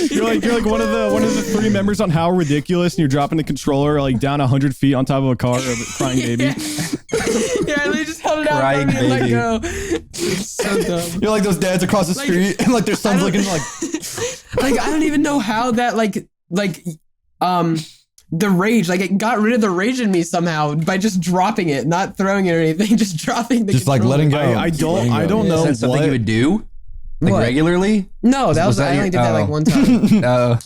You're like one of the three members on How Ridiculous, and you're dropping the controller like down 100 feet on top of a car of a crying baby. Yeah, I literally just held it out Crying and let baby. go. It's so dumb. You're like those dads across the Like, street, and like their son's looking like. Like I don't even know how that the rage, like it got rid of the rage in me somehow by just dropping it, not throwing it or anything, just dropping the Just like controller. letting go. I don't Is know that something what. you would do? Like What? regularly? No, that was that I only did your- that like oh. one time.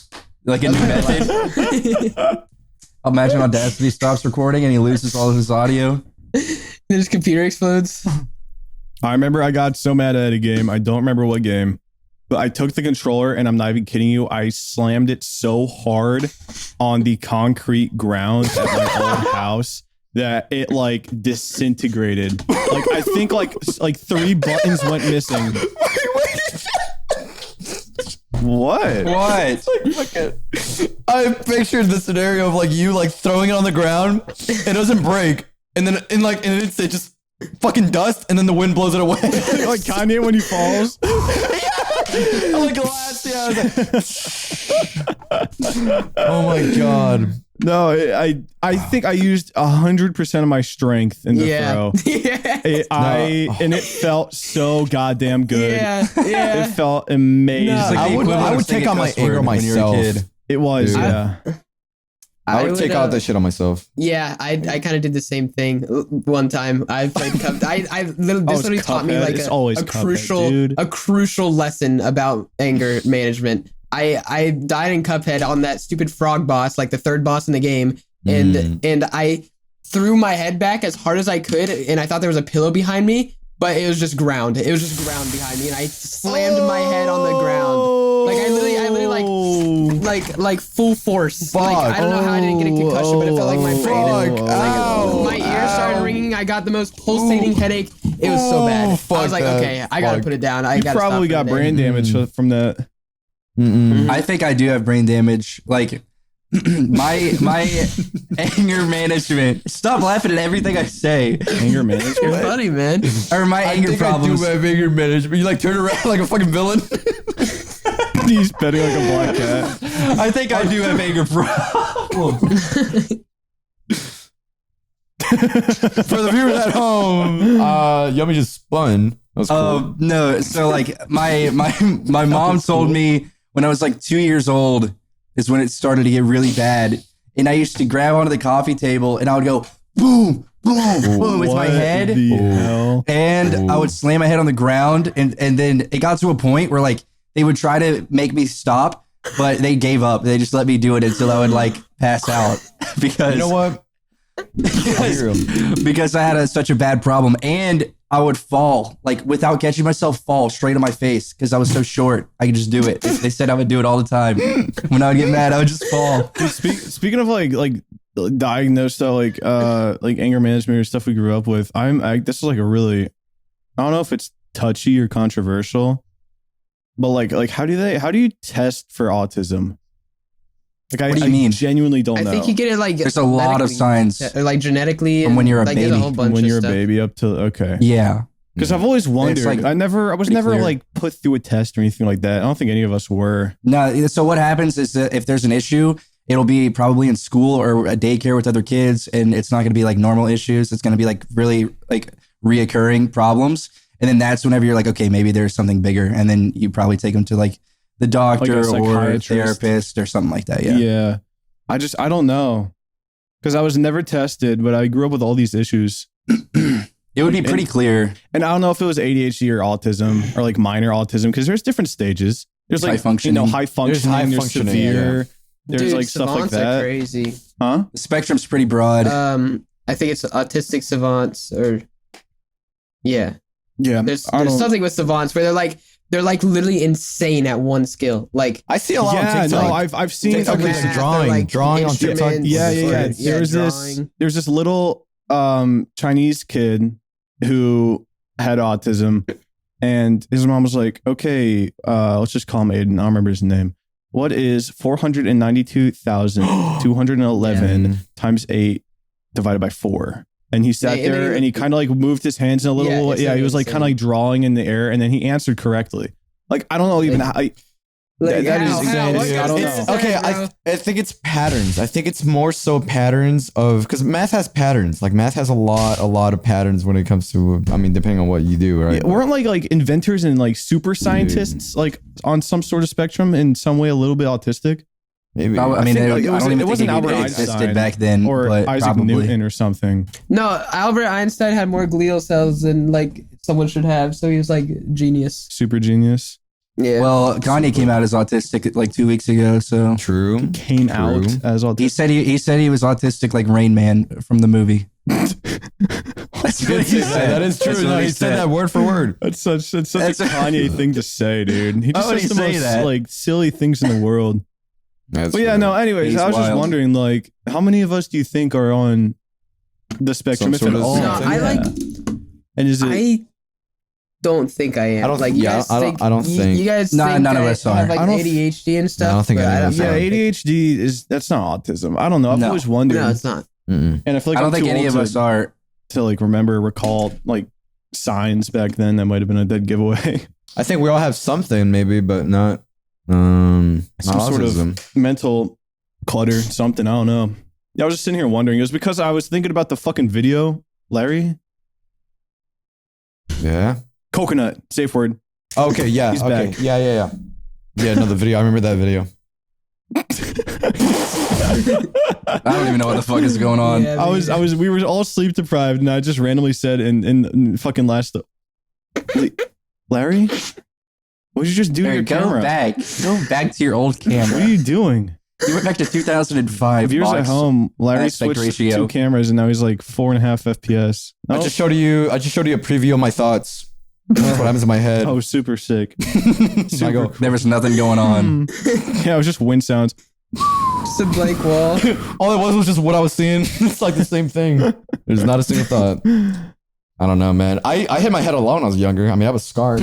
Like a new method? Imagine Audacity stops recording and he loses all of his audio. Then his computer explodes. I remember I got so mad at a game. I don't remember what game, but I took the controller and I'm not even kidding you. I slammed it so hard on the concrete ground at my old house that it like disintegrated. Like I think like 3 buttons went missing. What? What? I pictured the scenario of like you like throwing it on the ground, it doesn't break, and then in like an instant just fucking dust, and then the wind blows it away. Like Kanye when he falls. Like glass, yeah. I was like, oh my god. No, I think I used 100% of my strength in the Yeah. throw. Yeah. And it felt so goddamn good. Yeah. Yeah. It felt amazing. No. It's like I the would- equivalent I of would saying take a on my cuss anger word when you were a myself. kid. It was, Dude. yeah. I would take out that shit on myself. Yeah, I kind of did the same thing one time. I played Cup. This literally taught me Cuphead. like It's always a Cuphead, dude. crucial lesson about anger management. I died in Cuphead on that stupid frog boss, like the third boss in the game, and I threw my head back as hard as I could, and I thought there was a pillow behind me, but it was just ground. It was just ground behind me, and I slammed my head on the ground. Like I literally like full force. Like I don't know how I didn't get a concussion, but it felt like my brain. My ears started ringing. I got the most pulsating headache. It was so bad. I was like, okay, I gotta put it down. I gotta Probably stop got for the day. brain damage from that. I think I do have brain damage. Like my anger management. Stop laughing at everything I say. Anger management. You're funny, man. Or my anger problems. I do have anger management. You like turn around like a fucking villain. He's petting like a black cat. I think I do have anger problems. For the viewers at home, Yummy just spun. That was cool. Oh no! So like my mom told me when I was like 2 years old is when it started to get really bad, and I used to grab onto the coffee table and I would go boom, boom, boom with my What head, the hell? and I would slam my head on the ground, and then it got to a point where like they would try to make me stop, but they gave up. They just let me do it until I would like pass out because You know what? because I had such a bad problem, and I would fall like without catching myself, fall straight on my face because I was so short. I could just do it. They said I would do it all the time. When I would get mad, I would just fall. Dude, speaking of like diagnosed stuff like anger management or stuff we grew up with, this is like a really, I don't know if it's touchy or controversial, but like how do you test for autism? Like What do you mean? genuinely don't I know. think you get it like There's a lot of medically, signs or like genetically, from when you're a like, there's baby. whole bunch when of you're a stuff. baby up to okay. Yeah. Because I've always wondered. like I was pretty never clear. like put through a test or anything like that. I don't think any of us were. No. So what happens is that if there's an issue, it'll be probably in school or a daycare with other kids, and it's not going to be like normal issues. It's going to be like really like reoccurring problems, and then that's whenever you're like, okay, maybe there's something bigger, and then you probably take them to like the doctor Like a or a psychiatrist. therapist or something like that. Yeah. Yeah. I don't know. Because I was never tested, but I grew up with all these issues. It would be pretty clear. And I don't know if it was ADHD or autism or like minor autism, because there's different stages. There's High like functioning. high functioning, high there's functioning, severe, there's Dude, like stuff like savants are that. crazy. Huh? The spectrum's pretty broad. I think it's autistic savants or yeah. Yeah. There's I don't- something with savants where they're like they're like literally insane at one skill. Like I see a lot on Yeah, TikTok. no, I've seen TikTok okay, is so- drawing on TikTok. Yeah. There's this little Chinese kid who had autism, and his mom was like, okay, let's just call him Aiden. I don't remember his name. What is 492,211 times 8 divided by 4? And he sat there and he kind of like moved his hands in a little. Yeah, he was like kind of like drawing in the air, and then he answered correctly. Like I don't know even how. That is insane. I don't know. Okay, I think it's patterns. I think it's more so patterns of because math has patterns. Like math has a lot of patterns when it comes to. I mean, depending on what you do, right? Yeah, weren't like inventors and like super scientists like on some sort of spectrum in some way a little bit autistic? Maybe. I mean, think, like, I don't even it wasn't think Albert it Einstein existed back then, or but Isaac probably. Newton or something. No, Albert Einstein had more glial cells than like someone should have, so he was like genius. Super genius. Yeah. Well, Kanye came out as autistic like 2 weeks ago, so True. Came out as autistic. he said he was autistic like Rain Man from the movie. That's what he said. That is true. That's No, what he said that word for word. That's such a Kanye thing to say, dude. He just Why would says he the say most that? like silly things in the world. That's But yeah, true. no. Anyways, He's I was just wild. wondering, like, how many of us do you think are on the spectrum, if Some at sort of all? no, I like. And is it? I don't think I am. I don't- like. You yeah, guys I don't- think, I don't think- You guys No, think none of I us are. have like I don't- ADHD and stuff. I don't think but any of us yeah, are. ADHD that's not autism. I don't know. I've No. always wondered, No, it's not. Mm-mm. and I feel like I don't I'm think too any old of us are. to like recall like signs back then that might have been a dead giveaway. I think we all have something, maybe, but not. Some not sort of autism. mental clutter, something. I don't know. Yeah, I was just sitting here wondering. It was because I was thinking about the fucking video, Larry. Yeah. Coconut, safe word. Okay. Yeah. He's okay. back. Yeah. Yeah. No, the video. I remember that video. I don't even know what the fuck is going on. Yeah, we were all sleep deprived, and I just randomly said in fucking last. Larry, what did you just do to Barry, your camera? Go back to your old What camera. are you doing? You went back to 2005. Viewers at box. home, Larry aspect switched ratio. 2 cameras, and now he's like 4.5 FPS. I just showed you a preview of my thoughts. That's what happens in my head. Oh, super sick. I go, There was nothing going on. Yeah, it was just wind sounds. Just a blank wall. all it was just what I was seeing. It's like the same thing. There's not a single thought. I don't know, man. I hit my head a lot when I was younger. I mean, I was scarred.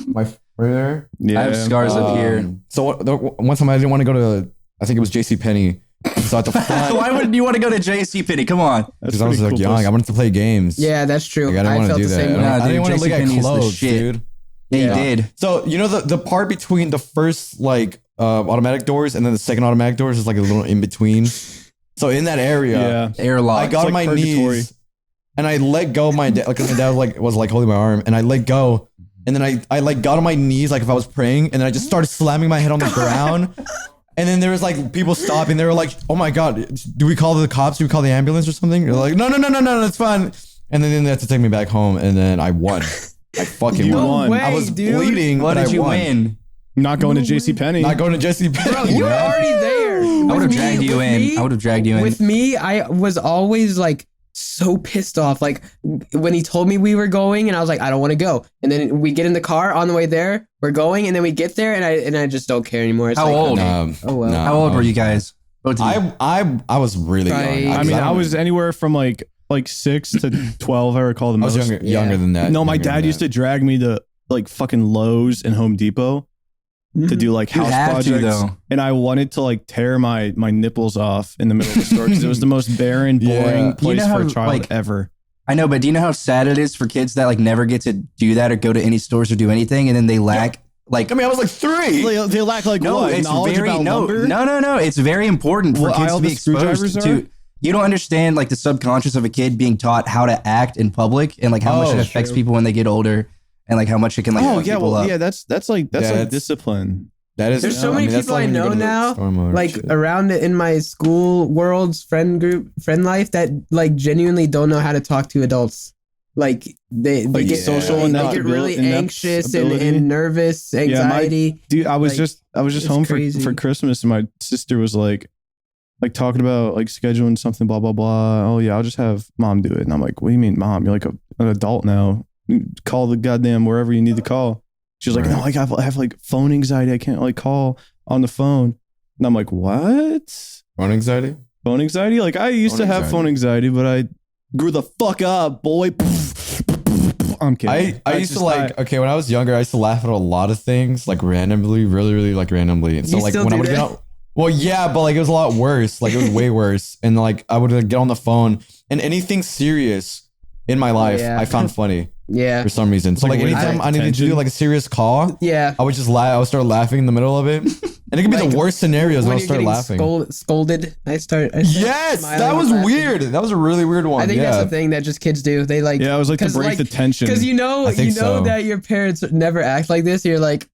My right there. Yeah, I have scars up here. So one time I didn't want to go to. I think it was JCPenney. So at the front, Why wouldn't you want to go to JCPenney? Come on. That's because I was pretty like cool, young, boss. I wanted to play games. Yeah, that's true. Like, I didn't want to felt do the that. same way. Nah, I didn't dude, want to look at JCPenney's the clothes, shit. dude. Yeah, Yeah. you did. So you know the part between the first like automatic doors and then the second automatic doors is like a little in between. So in that area, Yeah. Airlock. I got on like my purgatory. knees and I let go of my dad because my dad was like holding my arm and I let go and then I like got on my knees like if I was praying and then I just started slamming my head on the ground. And then there was like people stopping. They were like, "Oh my god, do we call the cops? Do we call the ambulance or something?" They're like, "No, it's fine." And then they had to take me back home, and then I won. I fucking You won. won. way, I was dude. bleeding, What but did I you won. win? Not going to JCPenney. Not going to Jesse. Bro, you were already there. I would have dragged you in. I would have dragged you in. With me, I was always like so pissed off. Like when he told me we were going, and I was like, I don't want to go. And then we get in the car on the way there. We're going, and then we get there, and I just don't care anymore. It's How like, old? Oh, well. How old were you guys? Both of you. I was really Probably- young. I mean, I don't- was anywhere from like 6 to 12. I recall the I was most. younger than that. No, my younger dad than used that. to drag me to like fucking Lowe's and Home Depot to do like You house have to, projects, though. and I wanted to like tear my nipples off in the middle of the store because it was the most barren, boring Yeah. place You know for a how, child like, ever. I know, but do you know how sad it is for kids that like never get to do that or go to any stores or do anything, and then they lack like. I mean, I was like 3. They lack like No, what? it's Knowledge very about lumber? no. It's very important for What kids aisle to be the screwdrivers exposed are? to. You don't understand like the subconscious of a kid being taught how to act in public and like how much Oh, it affects true. people when they get older, and like how much it can like. Oh fuck yeah, people well up. yeah, that's like Yeah, discipline. That is. There's so many that's people I when you know go to the now, store more and like shit. around in my school world's friend life that like genuinely don't know how to talk to adults. Like they Like get social they inept get really inept anxious ability. and nervous, anxiety. Dude, I was Like, just it's home crazy. for Christmas, and my sister was like talking about like scheduling something, blah blah blah. Oh yeah, I'll just have mom do it, and I'm like, what do you mean, mom? You're like an adult now. Call the goddamn wherever you need to call. She's like, no, I have like phone anxiety. I can't like call on the phone. And I'm like, what? Phone anxiety? Phone anxiety? Like I used to have phone anxiety, but I grew the fuck up, boy. I'm kidding. I used to like, okay, when I was younger, I used to laugh at a lot of things, like randomly, really, really like randomly. And so like when I would get out, well, yeah, but like it was a lot worse. Like it was way worse. And like I would get on the phone and anything serious in my life, I found funny. Yeah. For some reason. So like anytime I needed to do like a serious call, yeah, I would just laugh. I would start laughing in the middle of it. And it could be like, the worst scenarios when I you're start getting laughing. Scolded. I start yes, that was weird. That was a really weird one. I think that's the thing that just kids do. They like, yeah, it was like to break the tension. Because you know that your parents never act like this. You're like,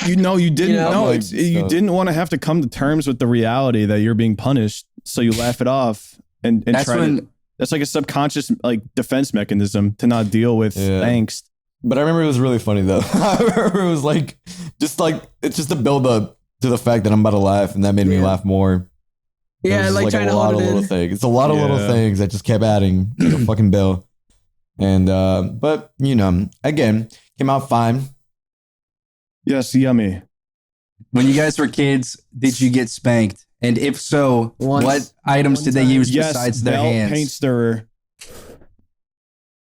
you didn't you didn't want to have to come to terms with the reality that you're being punished, so you laugh it off and That's try when to. That's like a subconscious like defense mechanism to not deal with angst. But I remember it was really funny though. I remember it was like just like it's just a build up to the fact that I'm about to laugh, and that made me laugh more. Yeah, like trying to hold it in. Things. It's a lot of little things that just kept adding like a fucking bill. And but you know, again, came out fine. Yes, yummy. When you guys were kids, did you get spanked? And if so, what items did they use besides their hands? Paint stirrer.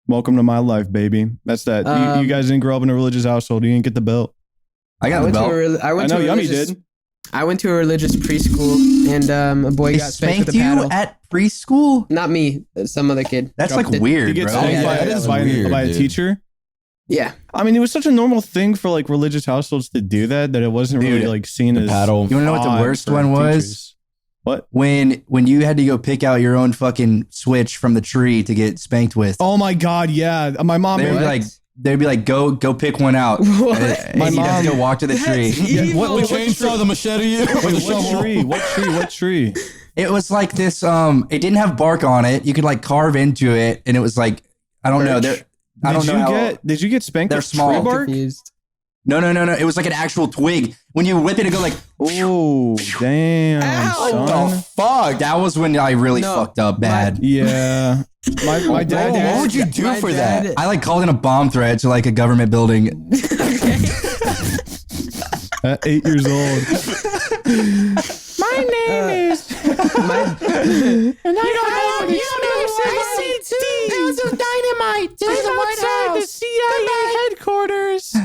Welcome to my life, baby. That's that. You guys didn't grow up in a religious household. You didn't get the belt. I got the belt. I know Yummy did. I went to a religious preschool, and a boy got spanked with a paddle. At preschool? Not me. Some other kid. That's like weird, bro. That is weird, by a teacher. Yeah. I mean, it was such a normal thing for like religious households to do that it wasn't really like seen as paddle. You want to know what the worst one was? Teachers. What? When you had to go pick out your own fucking switch from the tree to get spanked with. Oh my god, yeah. My mom they'd be like, go pick one out. And my you'd have to go walk to the tree. What chainsaw, the machete? What tree? It was like this. It didn't have bark on it. You could like carve into it, and it was like, I don't know. Did you get spanked? They're with small. Tree bark? No. It was like an actual twig. When you whip it, it go like, oh damn! What the fuck? That was when I really fucked up bad. Yeah. My dad. What would you do for that? I like called in a bomb threat to like a government building. At 8 years old. My name is. And I see there's a dynamite. There's a White House. The CIA headquarters.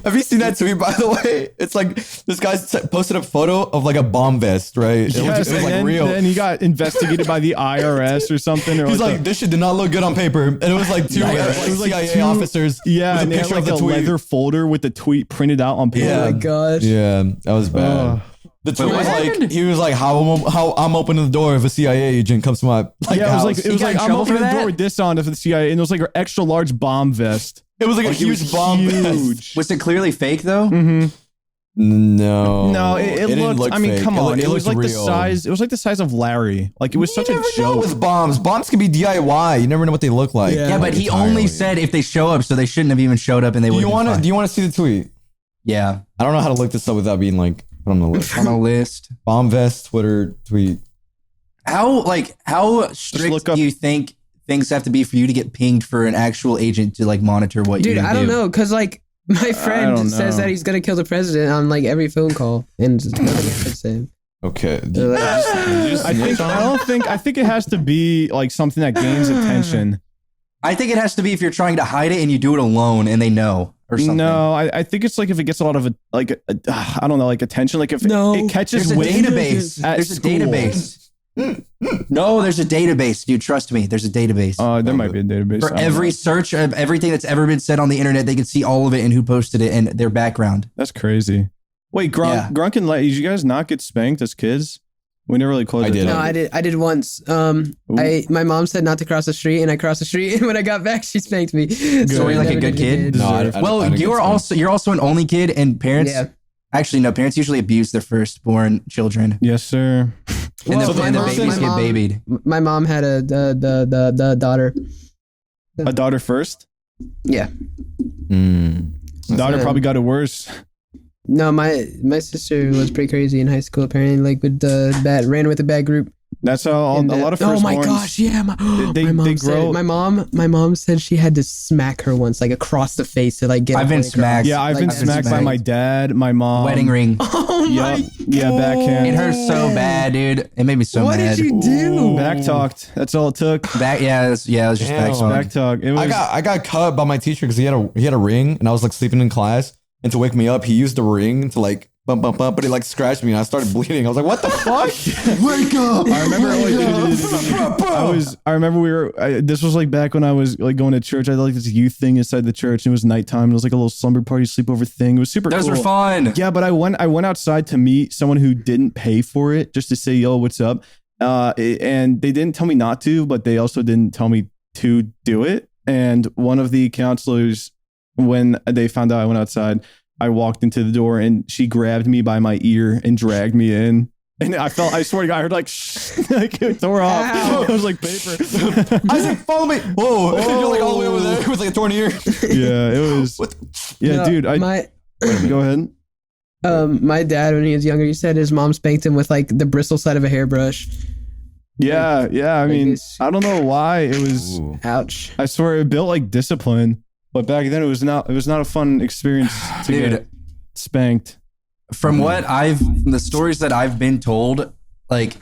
Have you seen that tweet, by the way? It's like this guy's posted a photo of like a bomb vest, right? Yes, it was like real. And he got investigated by the IRS or something. Or He's like, this shit did not look good on paper. And it was like two CIA officers. Yeah, with and a they had picture like of a the tweet. leather folder with the tweet printed out on paper. Yeah. Oh my gosh. Yeah, that was bad. The tweet was like, he was like, how I'm opening the door if a CIA agent comes to my house. It was like I'm opening the door with this on for the CIA, and it was like an extra large bomb vest. It was like a huge bomb vest. Was it clearly fake though? Mm-hmm. No, it didn't looked. look I mean, fake. come on, it was like real. the size. It was like the size of Larry. Like it was such a joke. With bombs can be DIY. You never know what they look like. Yeah, but he only said if they show up, so they shouldn't have even showed up, and they would. Do you want to see the tweet? Yeah, I don't know how to look this up without being like put on the list. On a list. Bomb vest Twitter tweet. How strict do you think things have to be for you to get pinged for an actual agent to like monitor what you do? Dude, I don't know, cause like my friend says that he's gonna kill the president on like every phone call, and nothing happens to him. Okay. I think it has to be like something that gains attention. I think it has to be if you're trying to hide it and you do it alone and they know or something. No, I think it's like if it gets a lot of I don't know, like attention. Like if it catches there's a wind database. There's a database. No, there's a database, dude. Trust me, there's a database. There might be a database for every search of everything that's ever been said on the internet. They can see all of it and who posted it and their background. That's crazy. Wait, Grunk and Light, did you guys not get spanked as kids? We never really closed. I did. No, I did once. My mom said not to cross the street, and I crossed the street. And when I got back, she spanked me. So were you like a good kid? No, well, you're also an only kid, and parents. Yeah. Actually, no. Parents usually abuse their firstborn children. Yes, sir. And the babies get babied. My mom had the daughter. A daughter first? Yeah. Daughter probably got it worse. No, my sister was pretty crazy in high school. Apparently, like with ran with a bad group. That's how a lot of oh my firstborns- gosh, yeah. They my mom grow. said, my mom said she had to smack her once, like across the face to like get. I've been smacked. Yeah, I've been Like, smacked by my dad, my mom. Wedding ring. Oh my! Yep. Yeah, backhand. It hurts so bad, dude. It made me so What mad. did you do? Back talked. That's all it took. Back, it was just Damn. back talk. Back talk. It was. I got cut by my teacher because he had a ring and I was like sleeping in class, and to wake me up he used the ring to like bump, but he like scratched me and I started bleeding. I was like, what the fuck? Wake up! I remember this was like back when I was like going to church. I had like this youth thing inside the church, and it was nighttime, and it was like a little slumber party sleepover thing. It was super Those cool. were fun. Yeah, but I went outside to meet someone who didn't pay for it, just to say, yo, what's up? And they didn't tell me not to, but they also didn't tell me to do it. And one of the counselors, when they found out I went outside, I walked into the door and she grabbed me by my ear and dragged me in. And I swear to God, I heard like, shh, like it tore off. Ow. It was like paper. I said, follow me. Whoa. You're like all the way over there with like a torn ear. Yeah, it was. Yeah, No, dude. Go ahead. My dad, when he was younger, he said his mom spanked him with like the bristle side of a hairbrush. Yeah. I mean, I don't know why it was. Ooh. Ouch. I swear it built like discipline, but back then it was not a fun experience to Dude. get spanked. From the stories that I've been told, like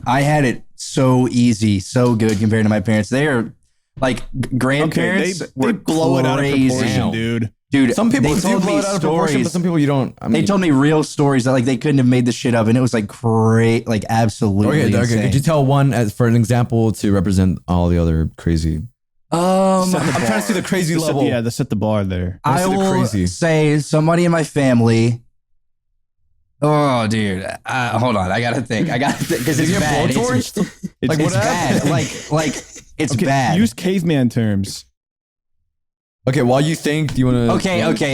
I had it so easy, so good compared to my parents. They are like grandparents. they were blow it out of crazy. proportion, dude. Dude, Some people they do told blow me it out of proportion, stories. but some people you don't. I mean, They told me real stories that like they couldn't have made this shit up, and it was like great, like absolutely. Okay, insane. could you tell one as for an example to represent all the other crazy? I'm trying to see the crazy level. They set the bar there. I Let's do the will crazy. say somebody in my family. Oh, dude, hold on. I gotta think because it's Did you get bad. blowtorched? It's what bad. happened? Like it's okay, bad. use caveman terms. Okay, while you think, do you want to?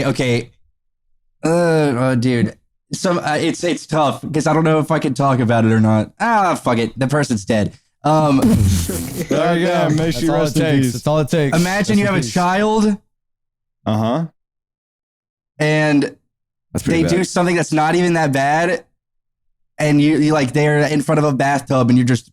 Okay. Dude. It's tough because I don't know if I can talk about it or not. Fuck it. The person's dead. There you go. Make That's sure you all it rest in takes. peace. That's all it takes. Imagine you have a child Uh-huh. and That's pretty they bad. do something that's not even that bad, and you like they're in front of a bathtub and you're just.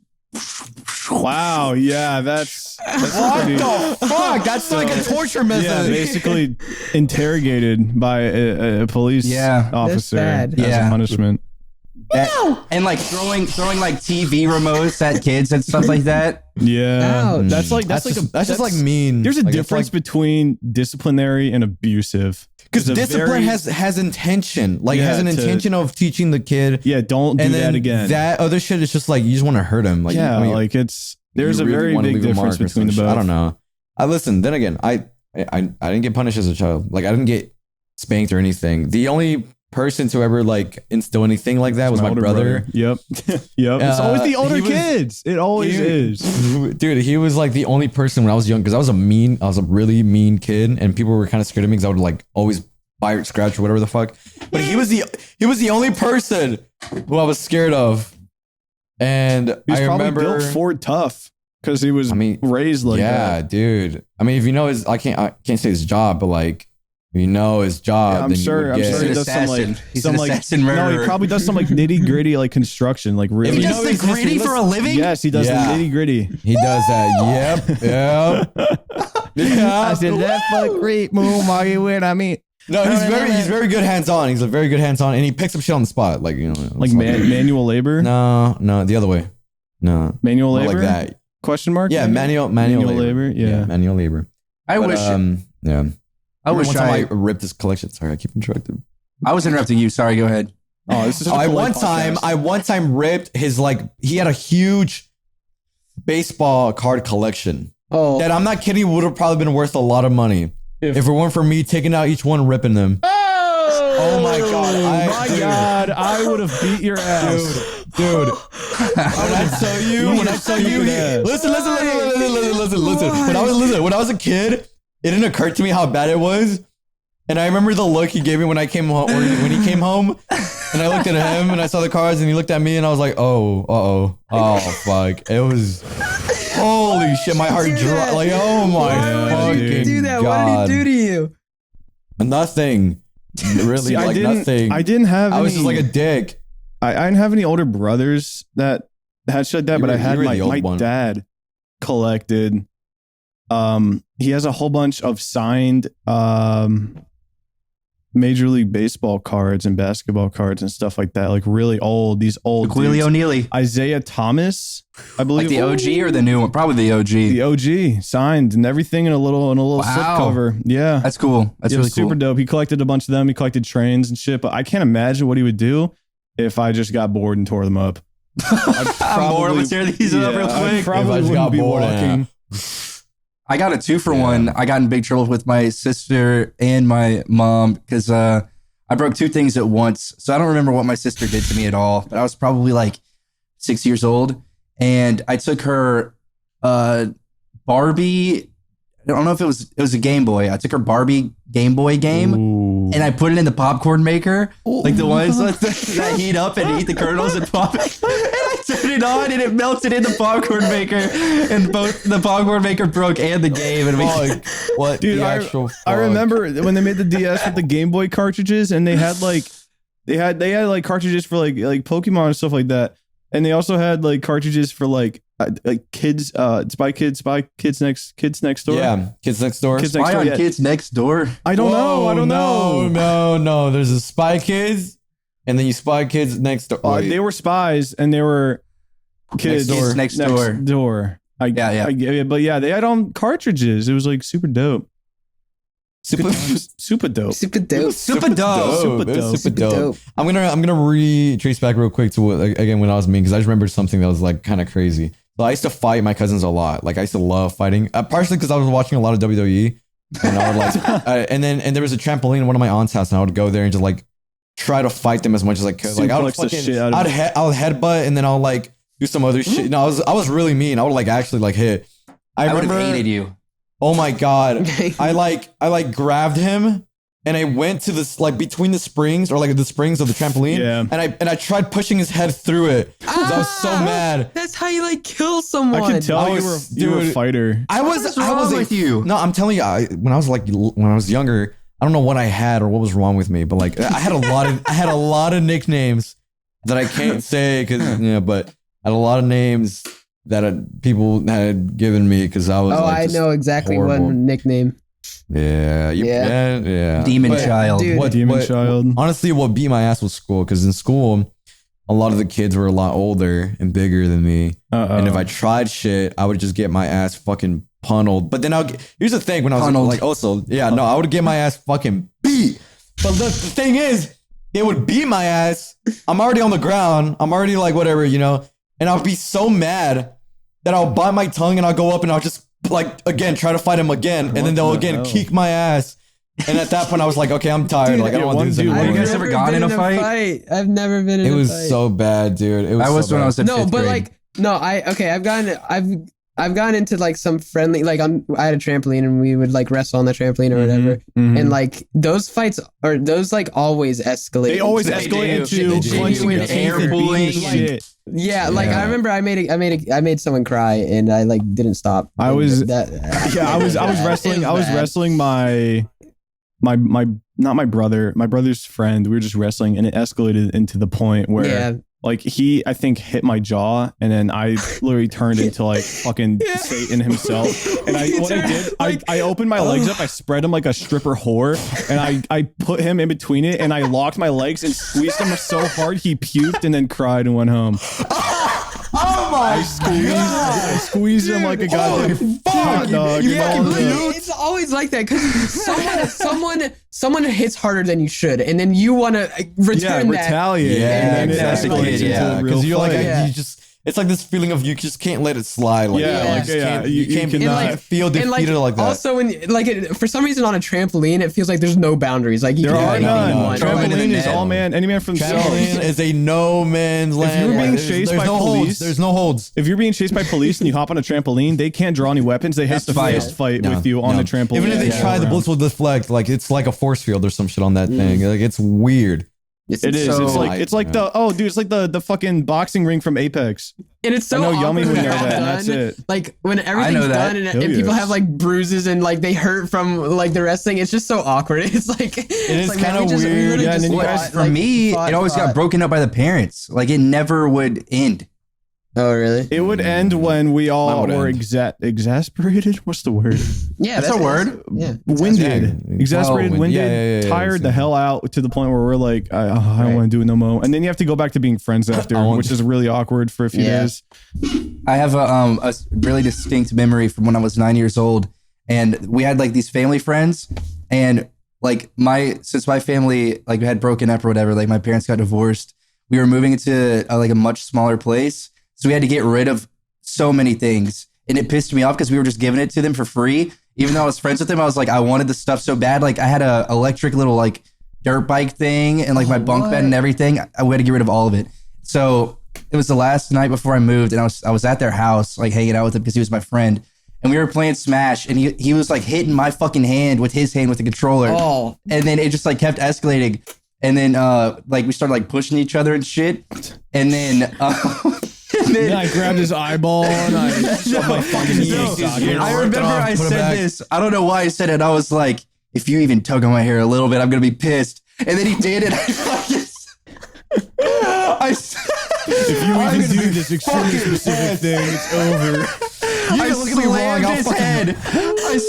Wow. Yeah, that's What pretty- the fuck? That's like a torture method. Yeah, basically interrogated by a police Yeah. officer That's as bad. Yeah. a punishment. And like throwing like TV remotes at kids and stuff like that. Yeah, Ouch. that's just like mean. There's a Like, it's difference like- between disciplinary and abusive. Because There's a discipline very- has intention, like Yeah, has an to- intention of teaching the kid, Yeah, don't do and then that again. that other shit is just like you just want to hurt him. Like, yeah, I mean, like it's you there's a really very wanna big leave a difference mark or between the some both. shit. I don't know. I listen. Then again, I didn't get punished as a child. Like I didn't get spanked or anything. The only person to ever like instill anything like that was my older brother. Yep, yep. It's always the older he was- kids. It always is. Dude, he was like the only person when I was young because I was a really mean kid, and people were kind of scared of me because I would like always bite, scratch, or whatever the fuck. But he was the only person who I was scared of. And He was I probably remember, built for tough because he was raised like yeah, that. dude. I mean, if you know I can't say his job, but like if you know his job, Yeah, I'm then sure you would he get- does some like He's some an like assassin no, murderer. he probably does some like nitty gritty like construction, like really. He you does know the his history, gritty for a living? Yes, he does Yeah. the nitty gritty. He does that. Yep. Yeah. that fuck great move, Marty. What I mean, No, he's very good hands on. He's a very good hands on, and he picks up shit on the spot. Like like manual labor. No, the other way. No, Manual not labor. like that. Question mark. Yeah, maybe? manual labor. Yeah. manual labor. I But, wish yeah. I wish One time I I ripped his collection. Sorry, I keep interrupting. I was interrupting you. Sorry, go ahead. Oh, this is. I one time ripped his he had a huge baseball card collection Oh, that I'm not kidding would have probably been worth a lot of money if it weren't for me taking out each one, ripping them. Oh my god! my God, I would have beat your ass. Dude, when I tell you, listen. When I was a kid, it didn't occur to me how bad it was, and I remember the look he gave me when I came home. When he came home, and I looked at him, and I saw the cards, and he looked at me, and I was like, oh, fuck! It was holy shit. My heart dropped. Like, oh my why did you fucking do that? god! What did he do to you? Nothing. Really, See, like nothing. I didn't have. I was any- just like a dick. I didn't have any older brothers that had shit like that, You but were- I had you were my the old one. dad collected. He has a whole bunch of signed Major League Baseball cards and basketball cards and stuff like that. Like really old. These old Willie dudes. O'Neal. Isaiah Thomas, I believe. Like the OG or the new one? Probably the OG. The OG signed and everything in a little slip Wow. cover. Yeah. That's cool. That's Yeah, really super cool. dope. He collected a bunch of them. He collected trains and shit, but I can't imagine what he would do if I just got bored and tore them up. I'm bored. Let's tear these up real I quick. probably If I just wouldn't got be bored, walking. I got a 2-for-1. I got in big trouble with my sister and my mom because I broke 2 things at once. So I don't remember what my sister did to me at all, but I was probably like 6 years old. And I took her Barbie. I don't know if it was a Game Boy. I took her Barbie Game Boy game Ooh. and I put it in the popcorn maker, like the ones that heat up and eat the kernels and pop it. And I turned it on and it melted in the popcorn maker, and both the popcorn maker broke and the game. And we, What Dude, the I actual remember when they made the DS with the Game Boy cartridges, and they had like they had like cartridges for like Pokemon and stuff like that, and they also had like cartridges for like kids, Spy Kids next door. Yeah, Kids Next Door. Kids Next Spy Door. on Yeah. Kids Next Door. I don't know. No. There's a Spy Kids, and then you Spy Kids Next Door. Wait. They were spies, and they were kids Next door. door. Yeah. But yeah, they had on cartridges. It was like super dope. Super, Super dope. Super dope. Super dope. Super It was dope. super dope. I'm gonna retrace back real quick to what, again when I was mean, because I just remembered something that was like kind of crazy. So I used to fight my cousins a lot. Like I used to love fighting, partially because I was watching a lot of WWE, and I would like, and there was a trampoline in one of my aunt's house, and I would go there and just like try to fight them as much as I could. Like I would Suplex the shit out of I would headbutt, and then I'll like do some other shit. No, I was really mean. I would like actually like hit. I would have remember- hated you. Oh my god! I like grabbed him and I went to this like between the springs or like the springs of the trampoline. Yeah. And I tried pushing his head through it. 'Cause I was so mad. That's how you like kill someone. I could tell I you were was- you were a dude, fighter. I was What's wrong with you? No, I'm telling you, when I was younger, I don't know what I had or what was wrong with me, but like I had a lot of nicknames that I can't say because but I had a lot of names that people had given me because I was. Oh, like, I just know exactly horrible. one nickname. Yeah, yeah. Demon But- child. dude, Demon child. Honestly, what beat my ass was school because in school, a lot of the kids were a lot older and bigger than me. And if I tried shit, I would just get my ass fucking punneled. But then here's the thing: when I was Punneled. like, also, yeah, no, I would get my ass fucking beat. But the thing is, it would beat my ass. I'm already on the ground. I'm already like whatever, and I'll be so mad that I'll bite my tongue and I'll go up and I'll just like again try to fight him again, and then they'll the again hell? kick my ass. And at that point, I was like, okay, I'm tired. Dude, like I yeah, don't want to do this one dude- anymore. Have you guys ever gotten in a fight? I've never been in It a was fight. so bad, dude. It was. I was so when bad. I was in No, fifth but grade. like no, I've gone into like some friendly like I had a trampoline and we would like wrestle on the trampoline or whatever, and like those fights or those like always escalate. They always into, escalate do. into They do. punching Genuine and air beating bullying shit. Yeah, like Yeah. I remember I made someone cry and I like didn't stop. I was- that. Yeah, I was wrestling. I was wrestling my not my brother, my brother's friend. We were just wrestling, and it escalated into the point where Yeah, like he I think hit my jaw, and then I literally turned into like fucking Satan himself. And what I did, I opened my legs up, I spread him like a stripper whore, and I put him in between it, and I locked my legs and squeezed him so hard he puked and then cried and went home. Oh my I squeezed him like a goddamn hot dog. you and all fucking that. puked? it's always like that because someone hits harder than you should, and then you want to return that. retaliate. Yeah, and then exactly. it escalates into Yeah, a real because you're like fight. Yeah. you just. It's like this feeling of you just can't let it slide. Like, Yeah, you like, just yeah, can't, you you can't cannot- you can't feel defeated like that. Also, when for some reason on a trampoline, it feels like there's no boundaries. Like you There can do are anything you none. want. Throw it in the Trampoline is net. all man, any man for themselves. Trampoline is a no man's land. you're being Like, chased there's by no police- holds. There's no holds. If you're being chased by police and you hop on a trampoline, they can't draw any weapons. They have It's to fire. fist fight No, with you on no. the trampoline. Even if they Yeah. try, the bullets will deflect. Like it's like a force field or some shit on that thing. Like it's weird. It is. So- It's like the fucking boxing ring from Apex. And it's so I know Yummy awkward would when know it's that, and done. that's it. Like when everything's know that. done and Hell people yes. have like bruises and like they hurt from like the wrestling. It's just so awkward. It's like it is kinda weird. Yeah, and then you guys- For me, it always got broken up by the parents. Like it never would end. Oh, really? It would end when we all Mine would were end. exasperated. What's the word? Yeah, That's a word? Yeah. Winded. Yeah. Exasperated, Oh, winded, yeah, tired the same. hell out to the point where we're like, I don't want to do it no more. And then you have to go back to being friends after, which is really awkward for a few days. I have a really distinct memory from when I was 9 years old, and we had like these family friends, and like since my family like had broken up or whatever, like my parents got divorced, we were moving into like a much smaller place, so we had to get rid of so many things, and it pissed me off because we were just giving it to them for free. Even though I was friends with them, I was like, I wanted the stuff so bad. Like I had a electric little like dirt bike thing and like my bunk bed and everything. I had to get rid of all of it. So it was the last night before I moved, and I was at their house like hanging out with him because he was my friend. And we were playing Smash, and he was like hitting my fucking hand with his hand with the controller. Oh. And then it just like kept escalating. And then like we started like pushing each other and shit. And then Then I grabbed his eyeball and I shoved my fucking socket. I remember I said this. I don't know why I said it. I was like, if you even tug on my hair a little bit, I'm gonna be pissed. And then he did it. If you even do this extremely specific thing, it's over. I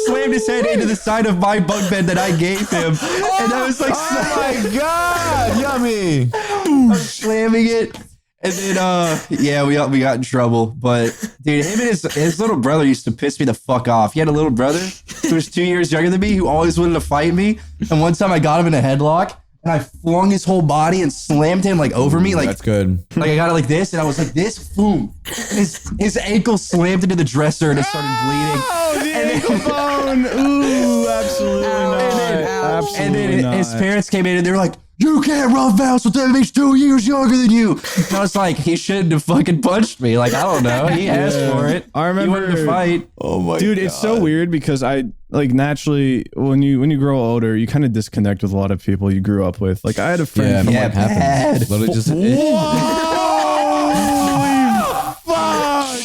slammed his head into the side of my bunk bed that I gave him. And I was like, Oh my god, yummy. I was slamming it. And then, yeah, we got in trouble. But dude, him and his little brother used to piss me the fuck off. He had a little brother who was 2 years younger than me, who always wanted to fight me. And one time I got him in a headlock, and I flung his whole body and slammed him like over me. Like, That's good. like I got it like this, and I was like this, boom. And his ankle slammed into the dresser, and it started bleeding. Oh, the ankle bone. Ooh, absolutely not. Absolutely And then not. his parents came in, and they were like, "You can't roughhouse with him. He's 2 years younger than you." And I was like, he shouldn't have fucking punched me. Like, I don't know. He asked for it. I remember He wanted to fight. Oh my Dude, god. it's so weird because I like naturally when you grow older, you kind of disconnect with a lot of people you grew up with. Like I had a friend Yeah, from yeah, like it happens. Literally just fuck.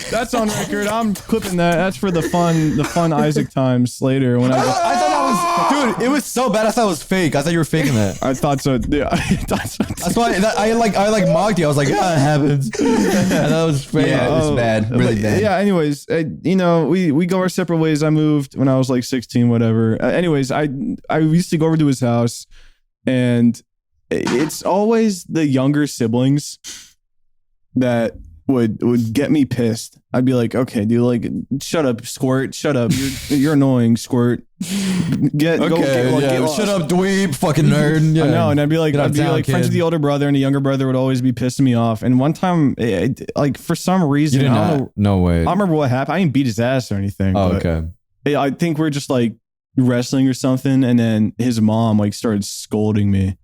That's on record. I'm clipping that. That's for the fun Isaac times later when I thought that was, dude. It was so bad. I thought it was fake. I thought you were faking that. I thought so. Yeah, I thought so. That's why I mocked you. I was like, yeah, it happens. And that was fake. Yeah, it was bad. Really But, bad. Yeah. Anyways, you know, we go our separate ways. I moved when I was like 16, whatever. Anyways, I used to go over to his house, and it's always the younger siblings that would get me pissed. I'd be like, okay, dude, like, shut up, Squirt, shut up. You're annoying, Squirt. Get lost. Shut up, dweeb, fucking nerd. Yeah. I know, and I'd be like, Get out of town, friends with kid. the older brother, and the younger brother would always be pissing me off. And one time, like for some reason, You did I don't not. know. No way. I don't remember what happened. I didn't beat his ass or anything. Oh, but okay. I think we're just like wrestling or something, and then his mom like started scolding me,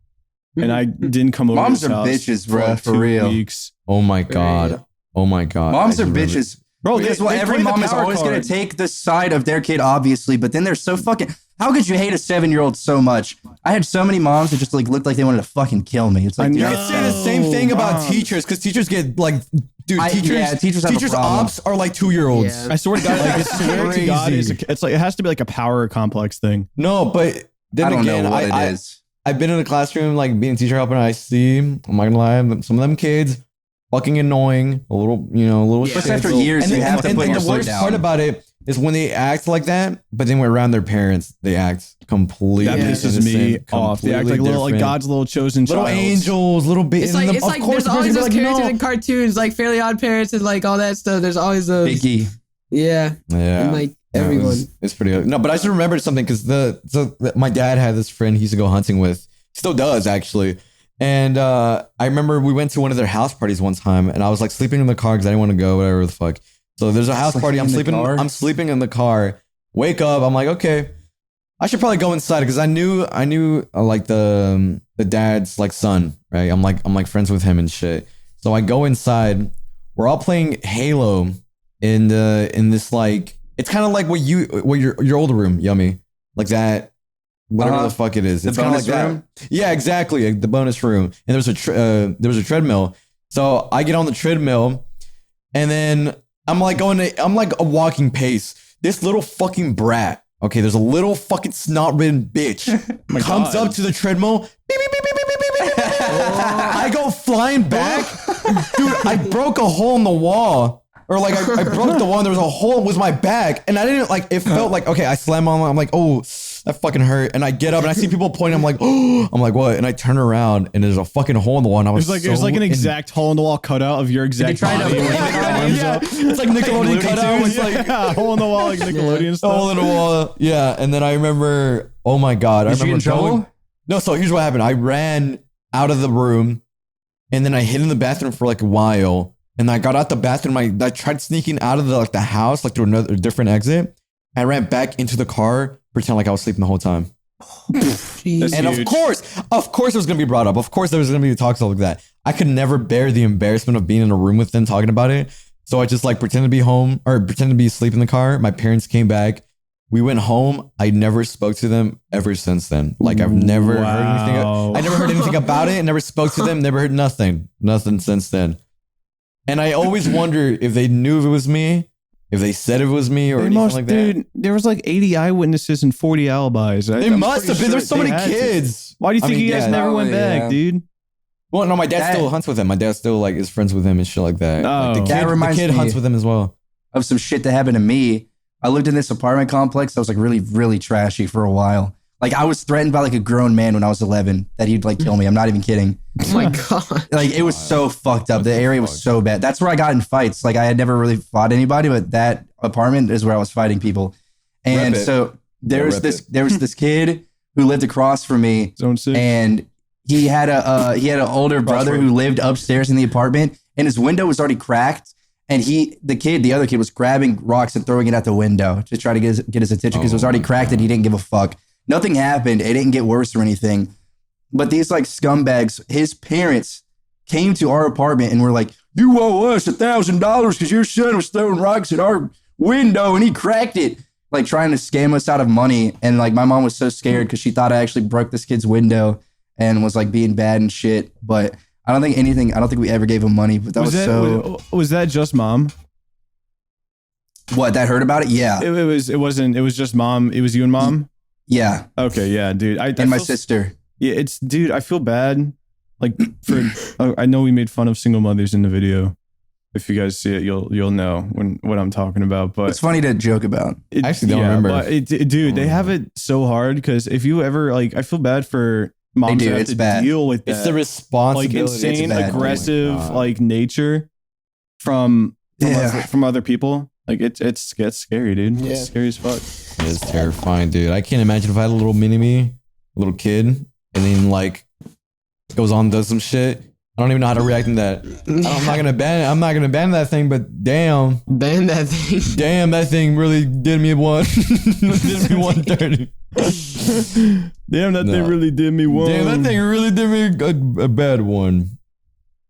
and I didn't come over. Moms to his are house bitches, for bro, like for 2 real. weeks. Oh my god. Oh my god. Moms I are do remember- bitches. Bro, Because they every play the mom is power always going card. to take the side of their kid, obviously, but then they're so fucking. How could you hate a 7-year-old so much? I had so many moms that just like looked like they wanted to fucking kill me. It's like, I dude, know. You can say the same thing about Mom. teachers because teachers get like, dude, teachers have a problem. ops are like 2-year-olds. Yeah. I swear to God, like, I swear to God, crazy. it's like it has to be like a power complex thing. No, but then I don't again, know what it is. I've been in a classroom, like being a teacher helper, and I see, I'm not gonna lie, some of them kids fucking annoying, a little Especially shit. after years, you have to put your the foot worst down. part about it is when they act like that, but then when around their parents, they act completely That pisses me innocent, off. They act like completely like different. God's little chosen little child. angels, little bit. It's like there's always those characters in no. cartoons, like Fairly Odd Parents and like all that stuff. There's always those. Picky. Yeah. Yeah, And like Yeah, everyone. it's pretty good. No, but I just remembered something because my dad had this friend he used to go hunting with. Still does actually. And I remember we went to one of their house parties one time, and I was like sleeping in the car because I didn't want to go, whatever the fuck. So there's a house party. I'm Sleeping in the car? sleeping in the car. Wake up. I'm like, okay, I should probably go inside because I knew like the dad's like son, right? I'm like friends with him and shit. So I go inside. We're all playing Halo in this like it's kind of like what your older room, yummy, like that. Whatever the fuck it is. The It's kind of bonus like that. room? Yeah, exactly. The bonus room. And there was a treadmill. So I get on the treadmill and then I'm like a walking pace. This little fucking brat. Okay, there's a little fucking snot-ridden bitch comes God. up to the treadmill. Beep, beep, beep, beep, beep, beep, beep, beep, beep, I go flying back. Dude, I broke a hole in the wall. Or like I broke the wall and there was a hole with my back. And I didn't like, it felt like, okay, I slam on, I'm like, oh, that fucking hurt. And I get up and I see people pointing. I'm like, oh, I'm like, what? And I turn around and there's a fucking hole in the wall. And I was It was like an exact hole in the wall cutout of your exact body. Yeah. It's like Nickelodeon cutout. It's like hole in the wall, like Nickelodeon stuff. hole in the wall. Yeah. And then I remember, oh my God. Did you get in trouble? No, so here's what happened. I ran out of the room and then I hid in the bathroom for like a while. And I got out the bathroom. I tried sneaking out of the house, like through a different exit. I ran back into the car, pretend like I was sleeping the whole time. That's And huge. of course it was going to be brought up. Of course there was going to be talks like that. I could never bear the embarrassment of being in a room with them talking about it. So I just like pretended to be home or pretended to be asleep in the car. My parents came back. We went home. I never spoke to them ever since then. Like I've never heard anything. I never heard anything about it. Never spoke to them. Never heard nothing since then. And I always wonder if they knew if it was me, if they said it was me or anything like that. Dude, there was like 80 eyewitnesses and 40 alibis. They must have been. There's so many kids. Why do you think you guys never went probably, back, dude? Well, no, my dad still hunts with him. My dad still like is friends with him and shit like that. Oh. Like, That reminds the kid me- hunts with him as well. Of some shit that happened to me. I lived in this apartment complex that was like really, really trashy for a while. Like I was threatened by like a grown man when I was 11 that he'd like kill me. I'm not even kidding. Oh my god. Like it was so fucked up. The area was so bad. That's where I got in fights. Like I had never really fought anybody, but that apartment is where I was fighting people. And Rep it. so there was rep this kid who lived across from me, Zone 6. and he had an older brother who lived upstairs in the apartment, and his window was already cracked. And the other kid was grabbing rocks and throwing it out the window to try to get his attention because it was already cracked and he didn't give a fuck. Nothing happened. It didn't get worse or anything. But these like scumbags, his parents came to our apartment and were like, "You owe us $1,000 because your son was throwing rocks at our window and he cracked it." Like trying to scam us out of money. And like my mom was so scared because she thought I actually broke this kid's window and was like being bad and shit. But I don't think we ever gave him money. But was that just mom? What, that heard about it? Yeah. It was just mom. It was you and mom? Yeah. Okay, yeah, dude. And my sister. Yeah, dude, I feel bad. Like I know we made fun of single mothers in the video. If you guys see it, you'll know what I'm talking about. But it's funny to joke about. I actually don't remember. But dude, they have it so hard because if you ever like, I feel bad for moms They do, that have it's to bad. deal with that. It's the responsibility. Like insane, bad. aggressive, Oh my God. like nature from Yeah. other people. Like it's scary, dude. Yeah. It's scary as fuck. It is terrifying, dude. I can't imagine if I had a little mini-me, a little kid, and then like goes on and does some shit. I don't even know how to react in that. I'm not gonna ban that thing, but damn, Ban that thing. damn, that thing really did me one, did me one dirty. Damn, that thing really did me one. Damn, that thing really did me a bad one.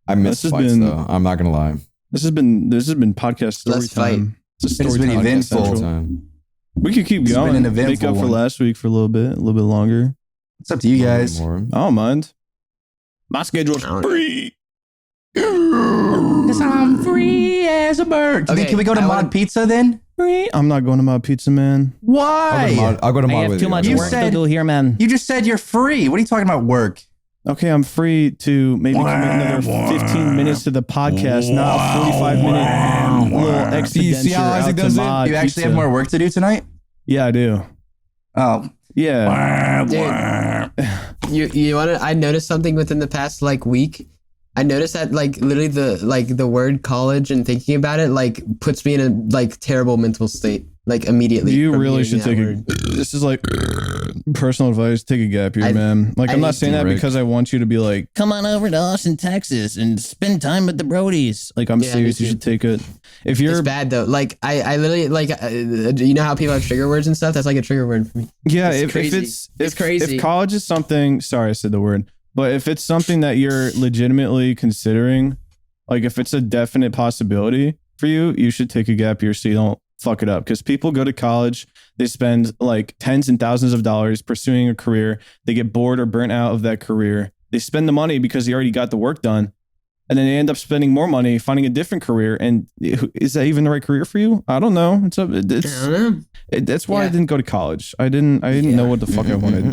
I miss This has fights been- though. I'm not gonna lie. This has been podcast story Let's fight. time. It's a It has story been time. eventful. Central. Time. We could keep It's going. been an eventful Make up for one. last week for a little bit longer. It's up to you guys. More. I don't mind. My schedule's I don't- free. Cause I'm free as a bird. Okay, Can we go to I Mod wanna- Pizza then? Free. I'm not going to my pizza, man. Why? I'll go to I mod have with too you. much You work said- to do here, man. You just said you're free. What are you talking about work? Okay, I'm free to maybe commit another 15 minutes to the podcast, not a 45-minute little expenditure See how Isaac out to does it? mod You actually pizza. have more work to do tonight? Yeah, I do. Oh. Yeah. Dude, you want to? I noticed something within the past like week. I noticed that like literally the word college and thinking about it like puts me in a like terrible mental state like immediately. You from really hearing should that take word. this is like personal advice. Take a gap year, I- man. Like I I'm not need saying to, that Rick. because I want you to be like, Come on over to Austin, Texas, and spend time with the Brodies. I'm Yeah, serious. me You too. should take it. If you're It's bad though. Like I literally like you know how people have trigger words and stuff. That's like a trigger word for me. Yeah, It's if crazy. it's It's crazy. If college is something, sorry, I said the word, but if it's something that you're legitimately considering, like if it's a definite possibility for you, you should take a gap year so you don't fuck it up. Because people go to college, they spend like tens and thousands of dollars pursuing a career, they get bored or burnt out of that career. They spend the money because they already got the work done, and then they end up spending more money finding a different career. And is that even the right career for you? I don't know. I don't know. That's why I didn't go to college. I didn't know what the fuck I wanted.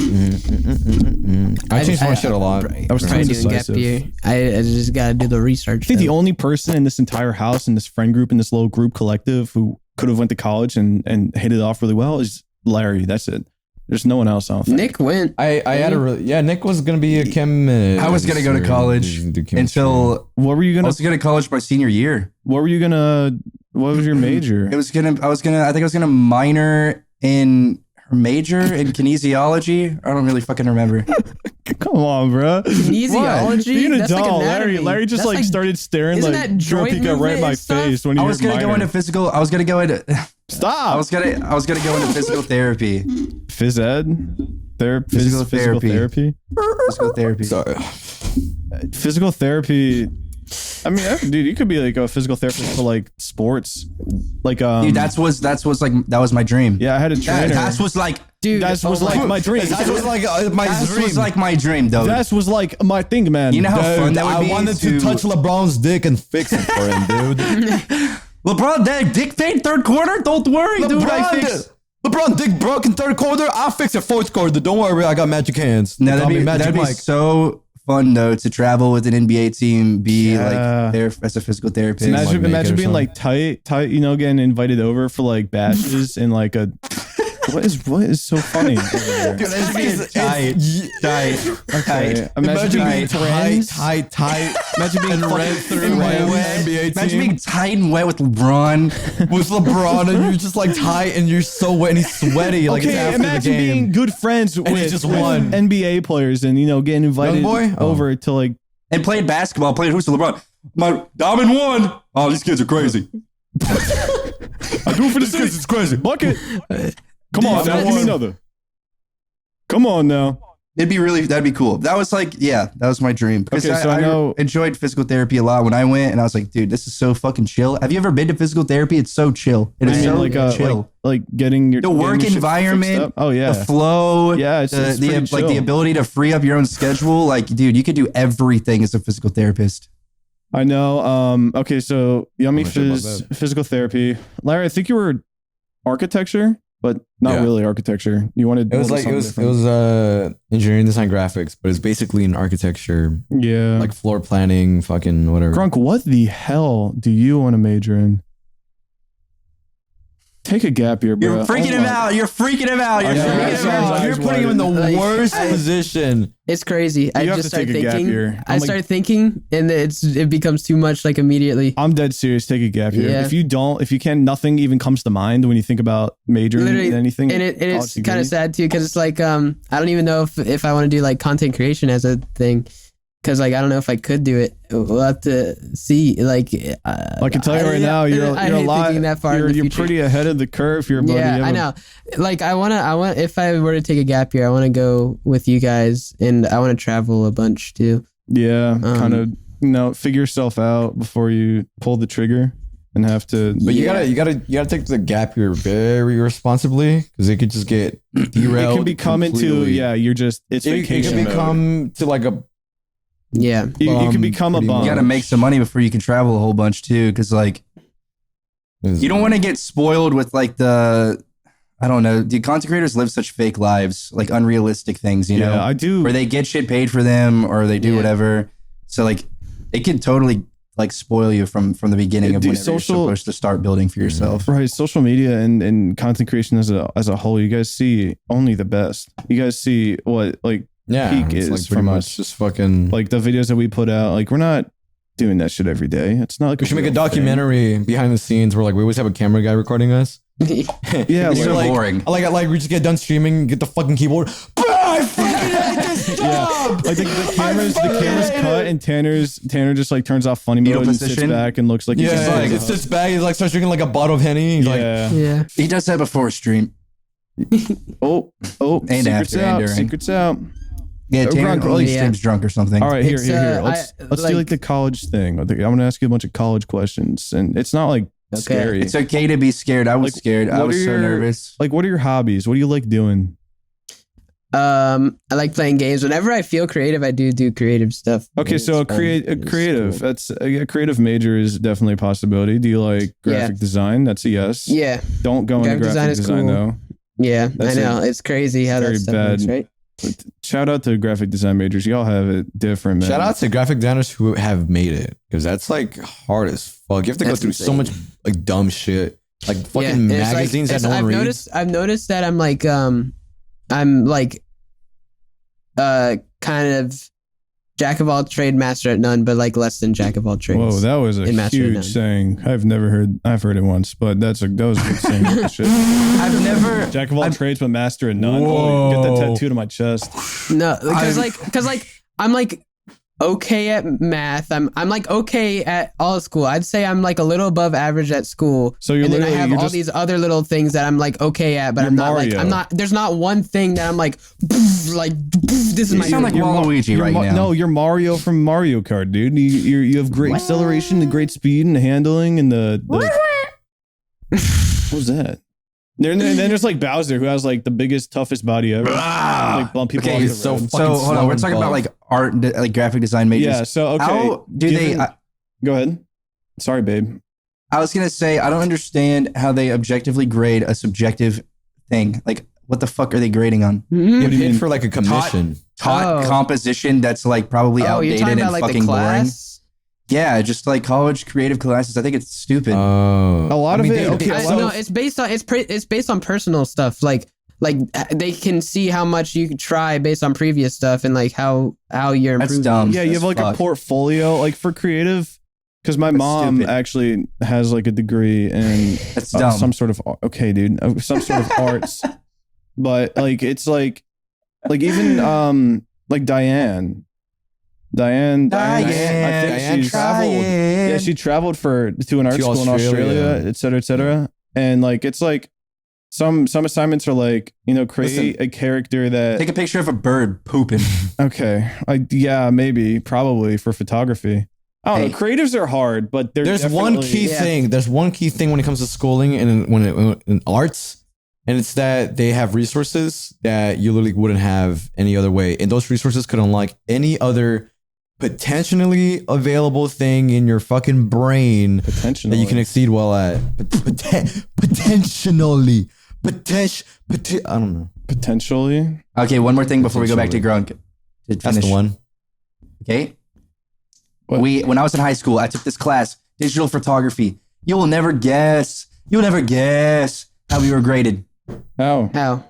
I changed my shit a lot. I was too Probably doing gap indecisive. year. I just gotta do the research. I think the though. only person in this entire house, in this friend group, in this little group collective who could have went to college and hit it off really well is Larry. That's it. There's no one else. I don't think. Nick went. I had a really Nick was gonna be a chemist. I was gonna go to college until What were you I gonna? was gonna college my senior year. What were you gonna? What was your major? I think I was gonna minor in her major in kinesiology. I don't really fucking remember. Come on, bro. Kinesiology? Being an That's like adult, anatomy. Larry just That's like like- started staring isn't like that joint Geographic right in movement my and stuff? face when I you was gonna go into physical. I was gonna go into. Stop. I was gonna go into physical therapy. Phys ed, Physical physical therapy. therapy, Physical therapy. Sorry. physical therapy. I mean, dude, you could be like a physical therapist for like sports, like Dude, that was my dream. yeah, I had a trainer. That was like, Dude, That was like my dream. That was like my that dream. was like my dream, though. That was like my thing, man. You know how fun that would I be wanted to touch LeBron's dick and fix it for him, dude. LeBron, that dick fade third quarter. Don't worry, dude. LeBron dick broke in third quarter. I'll fix it fourth quarter. Don't worry, I got magic hands. No, Call me that'd be Mike. so fun though to travel with an NBA team, be Yeah. like there as a physical therapist. Imagine, Like imagine naked or being like tight, you know, getting invited over for like bashes and like a. What is so funny? over there? Dude, it's tight. Okay, imagine being tight. Imagine being ran fucking through my NBA Imagine team being tight and wet with LeBron. with LeBron, and you're just like tight, and you're so wet, and he's sweaty. Like it's Okay, after the imagine game. being good friends he with, just with won. NBA players and, you know, getting invited boy? Oh. over to like. And played basketball, played hoops with LeBron. My Diamond won. Oh, these kids are crazy. I do it for the kids. It's crazy. Bucket. Come on, now, give me another. Come on now. That'd be cool. That was like, that was my dream. Because Okay, so I know- enjoyed physical therapy a lot when I went, and I was like, dude, this is so fucking chill. Have you ever been to physical therapy? It's so chill. It is I mean, so like chill. like getting your The getting work your shit fixed environment, up. Oh yeah, the flow, Yeah, it's the pretty like the chill. ability to free up your own schedule. Like, dude, you could do everything as a physical therapist. I know. Okay, so Yummy I'm not sure about Fizz, physical therapy. Larry, I think you were architecture, but not Yeah. really architecture. You wanted It was like it was engineering design graphics, but it's basically an architecture, yeah. like floor planning, fucking whatever. Grunk, what the hell do you want to major in? Take a gap year, bro. You're freaking him out. You're freaking him out. You're I know, freaking I him saw out. his You're eyes putting him in the wide. worst I- position. It's crazy. I have just to start take a gap thinking. year. I start thinking, and it becomes too much like immediately. I'm dead serious. Take a gap year. Yeah. If you can, nothing even comes to mind when you think about majoring Literally, in anything. And it's college kind degree. of sad too, because it's like I don't even know if I want to do like content creation as a thing, because like I don't know if I could do it. We'll have to see. Like I can tell you right now, you're I a hate lot. thinking that far in You're, the you're future. pretty ahead of the curve here, buddy. Yeah, You have I a- know. Like I want if I were to take a gap year, I want to go with you guys, and I want to travel a bunch too. Yeah, kind of, figure yourself out before you pull the trigger and have to. But you gotta take the gap year very responsibly, because it could just get derailed. It can become into completely. you're just it's It vacation. can mode. become to like a Yeah. You can bum, become a pretty bum. much. You got to make some money before you can travel a whole bunch too, because like you don't want to get spoiled with like I don't know. The content creators live such fake lives, like unrealistic things, you know, I do. where they get shit paid for them or they do Yeah. whatever. So like it can totally like spoil you from the beginning of Dude, whenever you're supposed to start building for yourself. Right, social media and content creation as a whole, you guys see only the best. You guys see what like peak it's is like pretty from much us. just fucking. Like the videos that we put out. Like we're not doing that shit every day. It's not like we should make a real thing. documentary behind the scenes where like we always have a camera guy recording us. Yeah, It's so like, boring. Like we just get done streaming, get the fucking keyboard. Bro, I fucking hate this job. Like the cameras cut and Tanner just like turns off funny Fetal mode and sits position. back and looks like he's Yeah, just like like, it sits back. He like starts drinking like a bottle of Henny. He's like, yeah. Yeah. He does that before a stream. Oh, And secrets after, and out. during. Secrets out. Yeah, Oh, Tanner Gronk, only yeah. streams drunk or something. All right, here. It's, Let's do like like- the college thing. I'm gonna ask you a bunch of college questions, and it's not like Okay. scary. It's okay to be scared. I was Like, scared. I what was are so your- nervous. Like, what are your hobbies? What do you like doing? I like playing games. Whenever I feel creative, I do creative stuff. Okay, It's so a fun. creative. It's cool. That's a creative major is definitely a possibility. Do you like graphic design? That's a yes. Yeah, Don't go into Graphic graphic design design is cool. though. yeah, That's I know. It's crazy how very that stuff works, bad. right? But shout out to graphic design majors. Y'all have it different, man. Shout out to graphic designers who have made it, because that's like hard as fuck. You have to go That's through so insane. much like dumb shit, like fucking and it's magazines that no one I've reads. noticed that I'm like kind of jack of all trade, master at none, but like less than jack of all trades. Whoa, that was a in Master of None. huge saying. I've heard it once, but that was a good saying. What the shit. I've never. Jack of all trades, but master at none. Whoa. Get that tattooed on my chest. No, because I'm like okay at math. I'm like okay at all of school. I'd say I'm like a little above average at school. So you're and then I literally- have you're all just- these other little things that I'm like okay at, but You're I'm not like Mario. I'm not. There's not one thing that I'm like this is You my. sound like Waluigi right now. No, you're Mario from Mario Kart, dude. You have great acceleration, the great speed, and the handling, and the what was that? And then there's like Bowser, who has like the biggest, toughest body ever. Like bump people Okay, off the so road. fucking So hold on, we're talking about like art, like graphic design majors. Yeah. So okay, How do they? Go ahead. Sorry, babe. I was gonna say I don't understand how they objectively grade a subjective thing. Like, what the fuck are they grading on? You What get do you paid mean? for like a commission. Taught Oh. composition that's like probably Oh, you're outdated talking and about like fucking the boring. class. Yeah, just like college creative classes. I think it's stupid. A Oh, lot I mean, of it. they- Okay. I, so no, it's based on personal stuff. Like they can see how much you could try based on previous stuff and like how you're That's improving. dumb. yeah, you have as like a fuck. portfolio, like for creative. Because my That's mom stupid. actually has like a degree in That's dumb. some sort of okay, dude, some sort of arts. But like it's like even like Diane, I think Diane she's traveled. Yeah, she traveled to an art To school in Australia. Australia, et cetera, et cetera. And like it's like some assignments are like, create a character that Take a picture of a bird pooping. okay. Yeah, maybe, probably for photography. I don't know. Creatives are hard, but there's one definitely- key thing. There's one key thing when it comes to schooling and in arts, and it's that they have resources that you literally wouldn't have any other way, and those resources could unlock any other potentially available thing in your fucking brain potentially that you can exceed well at. Potentially. I don't know. potentially. Okay, one more thing before we go back to Grunk. To That's finish. the one. Okay. What? When I was in high school, I took this class, digital photography. You'll never guess how we were graded. Oh, How?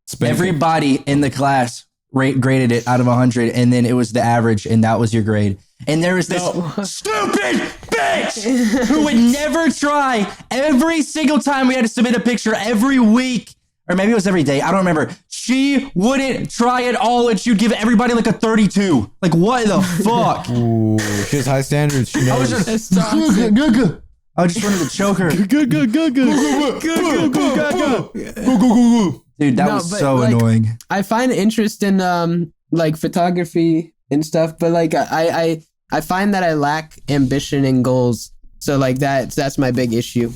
Spanking. Everybody in the class graded it out of 100, and then it was the average, and that was your grade. And there was this stupid bitch who would never try. Every single time we had to submit a picture every week, or maybe it was every day, I don't remember. She wouldn't try at all, and she'd give everybody like a 32. Like, what the fuck? Ooh, she has high standards. She I was knows. just, I just wanted to choke her. good. Dude, that No, was but, so like, annoying. I find interest in like photography and stuff, but like I find that I lack ambition and goals. So like that's my big issue.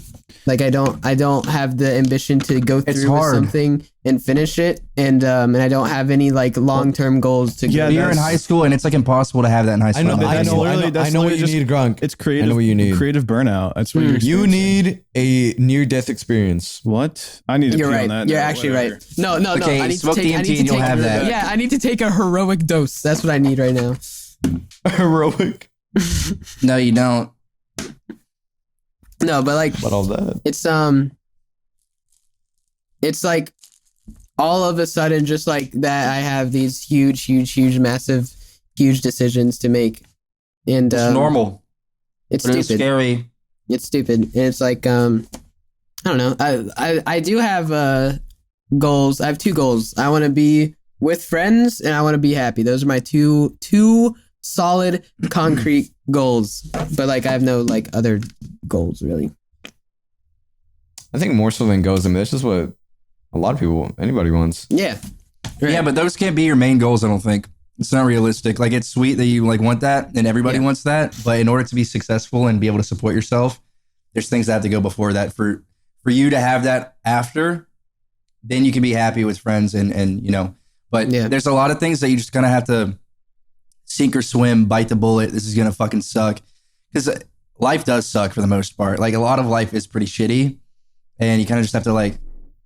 Like I don't have the ambition to go It's through with hard. something and finish it, and I don't have any like long-term goals to. Yeah, You're in that's- high school, and it's like impossible to have that in high I school. know. But I that's know. literally- I that's know what you literally need, Grunk. It's creative. I know what you need. Creative burnout. That's what you're. You experiencing. need a near-death experience. What? I need to. You're pee right. On that You're now, actually whatever. right. No. Okay, I need smoke to take. I DMT need to and you'll take have that. Yeah, I need to take a heroic dose. That's what I need right now. Heroic. No, you don't. No, but like But all that. it's like all of a sudden just like that I have these huge massive huge decisions to make, and It's normal. it's But it's stupid. scary. It's stupid, and it's like I don't know. I do have goals. I have two goals. I want to be with friends, and I want to be happy. Those are my two solid concrete goals. But like I have no like other goals really. I think more so than goals. I mean, that's just what a lot of people, anybody wants. Yeah. Right. Yeah, but those can't be your main goals, I don't think. It's not realistic. Like, it's sweet that you like want that and everybody wants that, but in order to be successful and be able to support yourself, there's things that have to go before that. For you to have that after, then you can be happy with friends and you know, but Yeah. there's a lot of things that you just kind of have to sink or swim, bite the bullet. This is going to fucking suck. Because life does suck for the most part. Like a lot of life is pretty shitty. And you kind of just have to like,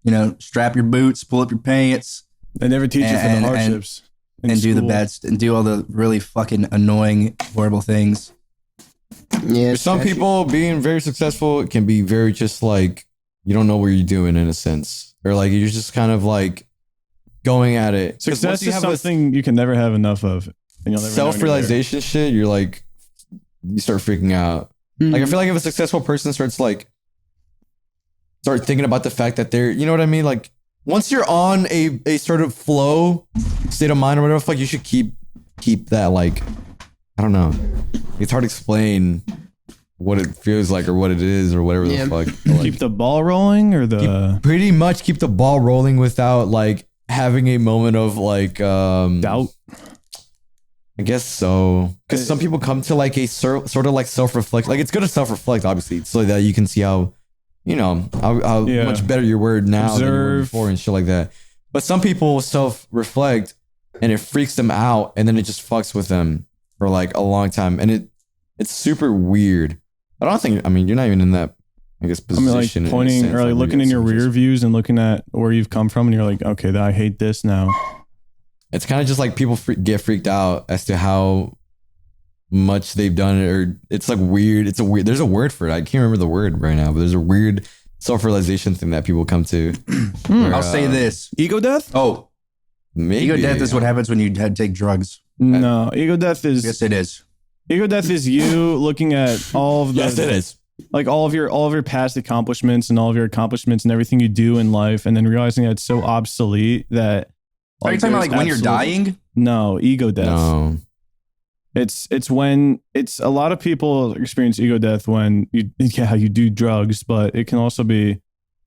you know, strap your boots, pull up your pants. They never teach you for the hardships. in And do the school. best and do all the really fucking annoying, horrible things. Yeah. For some people, being very successful can be very just like you don't know what you're doing in a sense, or like you're just kind of like going at it. 'Cause Success once you is have this something you can never have enough of. And you'll never know when you're there. self-realization shit, you're like, you start freaking out. Like I feel like if a successful person starts thinking about the fact that they're, you know what I mean? Like once you're on a sort of flow state of mind or whatever, like you should keep that like, I don't know. It's hard to explain what it feels like or what it is or whatever Yeah. the fuck. But, like, Keep the ball rolling or the pretty much keep the ball rolling without like having a moment of like doubt. I guess so. Because some people come to like a sort of like self-reflect. Like it's good to self-reflect, obviously, so that you can see how, you know, how Yeah. much better you were now than you were Observe. before and shit like that. But some people self-reflect and it freaks them out and then it just fucks with them for like a long time. And it's super weird. But I don't think, I mean, you're not even in that, I guess, I mean, like position. in a pointing sense, or like where looking you're in your rear just- views and looking at where you've come from, and you're like, okay, I hate this now. It's kind of just like people get freaked out as to how much they've done it, or it's like weird. There's a word for it. I can't remember the word right now, but there's a weird self-realization thing that people come to. where, I'll say this. Ego death? Oh, Maybe. ego death is what happens when you had to take drugs. No, ego death is Yes, it is. ego death is you looking at all of the Yes, it is. like all of your past accomplishments and all of your accomplishments and everything you do in life, and then realizing that it's so obsolete that. Are you talking about like when you're dying? No, ego death. No. It's when it's a lot of people experience ego death when you do drugs, but it can also be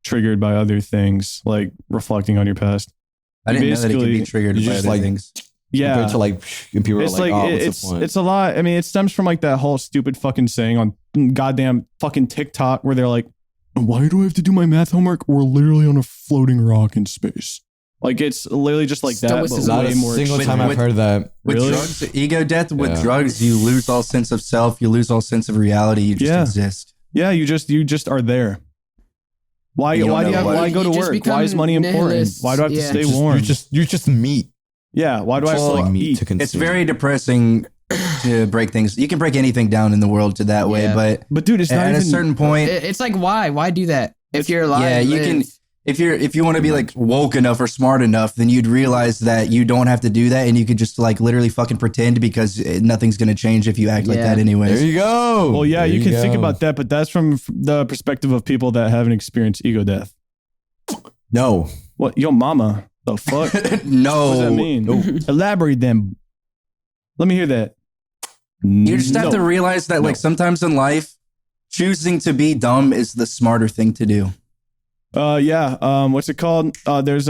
triggered by other things like reflecting on your past. I didn't know that it could be Basically, triggered you by just other like- things. Yeah, Compared to like, and people are it's like, like oh, what's the point? it's a lot. I mean, it stems from like that whole stupid fucking saying on goddamn fucking TikTok where they're like, "Why do I have to do my math homework? We're literally on a floating rock in space." Like it's literally just like that, but Stoicism. Not way a more. single With- time I've with- heard that. With Really? drugs, ego death, with Yeah. drugs, you lose all sense of self. You lose all sense of reality. You just Yeah. exist. Yeah, you just are there. Why You don't why do you know have, what- why go to You just work? Why is become money important? nihilist. Why do I have to Yeah. stay warm? You're just meat. Yeah, why do I have to Just like meat eat? to consume. It's very depressing to break things. You can break anything down in the world to that way, Yeah. but But dude, it's not at even a certain point, It's like why do that? If you're alive, yeah, you live. can. If you want to be like woke enough or smart enough, then you'd realize that you don't have to do that, and you could just like literally fucking pretend because nothing's gonna change if you act like Yeah. that anyways. There you go. Well, yeah, There you can think go. about that, but that's from the perspective of people that haven't experienced ego death. No. What, yo, mama? The fuck? What No, does that mean? Elaborate then. Let me hear that. you just have No. to realize that like sometimes in life, choosing to be dumb is the smarter thing to do. Yeah. What's it called? There's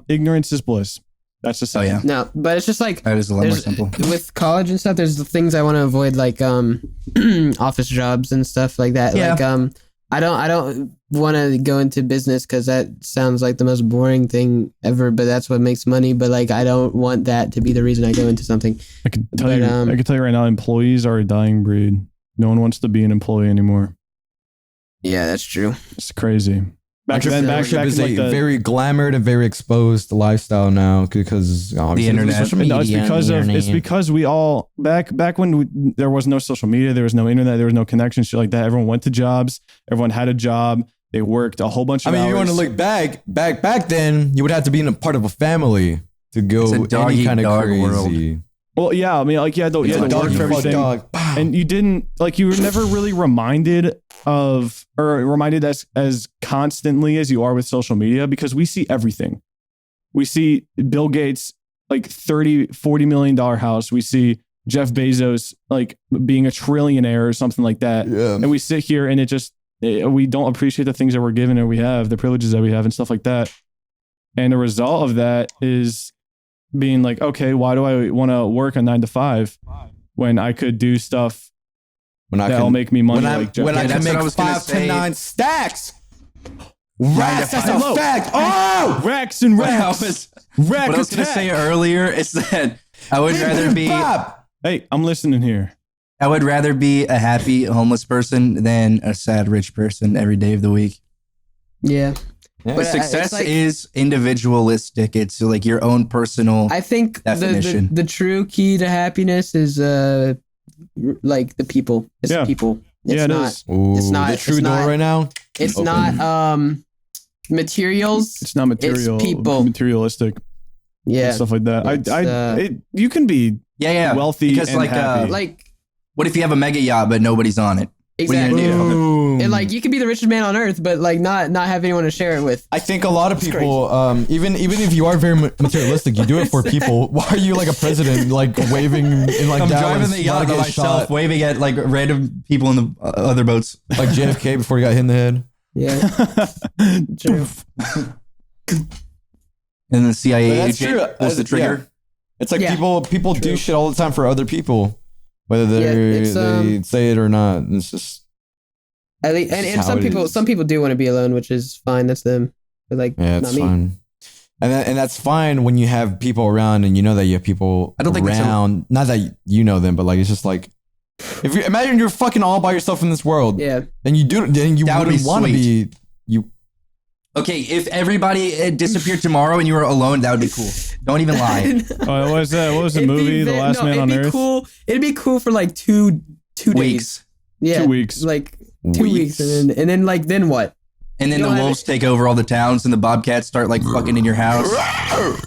ignorance is bliss. That's just Oh yeah, No, but it's just like that is a lot more there's- simple. with college and stuff. There's the things I want to avoid, like office jobs and stuff like that. Yeah. Like I don't want to go into business because that sounds like the most boring thing ever. But that's what makes money. But like I don't want that to be the reason I go into something. I can tell But, you. I can tell you right now, employees are a dying breed. No one wants to be an employee anymore. Yeah, that's true. It's crazy. Back then, back Entrepreneurship is in a like the, very glamored and very exposed lifestyle now because obviously internet. there's social No, it's media because and it's because we all back when there was no social media, there was no internet, there was no connection, shit like that. Everyone went to jobs. Everyone had a job. They worked a whole bunch I of mean, hours. you want to look back then, you would have to be in a part of a family to It's go a dog any eat kind of dog crazy. world. Well, yeah, I mean, like you had to It's a work dog for fuck everything. dog. And you didn't like you were never really reminded of or reminded as constantly as you are with social media because we see everything. We see Bill Gates like $40 million house. We see Jeff Bezos like being a trillionaire or something like that. Yeah. And we sit here and we don't appreciate the things that we're given and we have, the privileges that we have and stuff like that. And the result of that is being like, okay, why do I want to work a 9 to 5 when I could do stuff When I that'll can make me money when I like Jeff when I Yeah, can that's what make I was gonna 5 to say. 9 stacks. Rats, that's a fact. Oh, Racks and What I racks. was, Rack what I was going to attack. say earlier is that I would rather be Hey, I'm listening here. I would rather be a happy homeless person than a sad rich person every day of the week. Yeah. But But, success it's like- is individualistic. It's like your own personal. I think definition. the true key to happiness is like the people. It's Yeah. the people. It's Yeah, it not. is. Ooh, It's not- the it's true door not- right now. It's Open. not materials. It's not material. people. Materialistic. Yeah. And stuff like that. It's, You can be yeah. wealthy Because and like, happy. Like what if you have a mega yacht but nobody's on it? What are you exactly. gonna do? Boom. And like you could be the richest man on earth, but like not have anyone to share it with. I think a lot of people, even if you are very materialistic, you do it for people. Why are you like a president, like waving in like I'm Dallas, driving the yacht about by to get myself, shot, waving at like random people in the other boats. like JFK before he got hit in the head? Yeah. True. And the CIA But that's agent true. pulls the trigger. Yeah. It's like Yeah. people do True. shit all the time for other people, whether Yeah, they it's, say it or not. It's just At least, and how some it people is. do want to be alone, which is fine. That's them. But like yeah, not it's me. fine. And that's fine when you have people around and you know that you have people I don't think that's around. Not that you know them, but like it's just like if you imagine you're fucking all by yourself in this world, Yeah. then you That would wouldn't be want to sweet. be you. Okay, if everybody disappeared tomorrow and you were alone, that would be cool. Don't even lie. What was that? What was the It'd be movie? The ve- Last no, Man it'd on be Earth? Cool. It'd be cool for like two days. Weeks. Yeah. 2 weeks. Like 2 weeks, and then like then what? And then You the don't have wolves take over all the towns and the bobcats start like fucking in your house.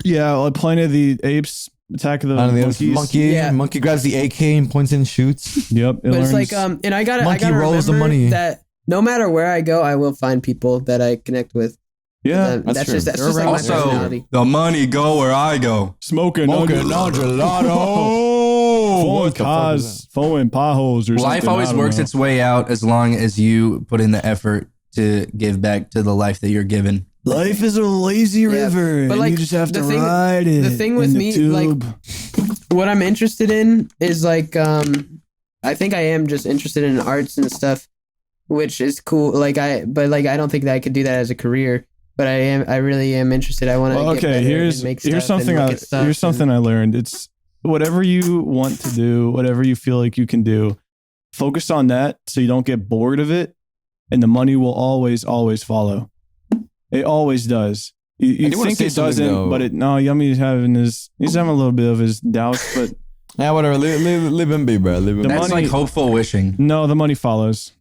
Yeah, like Planet of the Apes, Attack of the Monkeys. Yeah. Monkey grabs the AK and points and shoots. Yep. But it's like and I gotta Monkey rolls the remember money. that no matter where I go, I will find people that I connect with. yeah, that's true. That's They're just like my around. Also, personality. the money go where I go. smoking What the fuck is falling potholes or something. Life always I don't works know. its way out as long as you put in the effort to give back to the life that you're given. Life is a lazy river, but, and like, you just have the to thing- ride it. the thing with in the me, tube. What I'm interested in is like I think I am just interested in arts and stuff, which is cool. I don't think that I could do that as a career. But I really am interested. I want to. Well, get okay, better here's and make here's stuff and something look at stuff here's something I learned. It's whatever you want to do, whatever you feel like you can do. Focus on that so you don't get bored of it, and the money will always follow. It always does. You do wanna think say it something, doesn't, though. but Yummy's having a little bit of his doubts, but Yeah, whatever. Live and be, bro. Live and The be. That's money- like hopeful wishing. no, the money follows.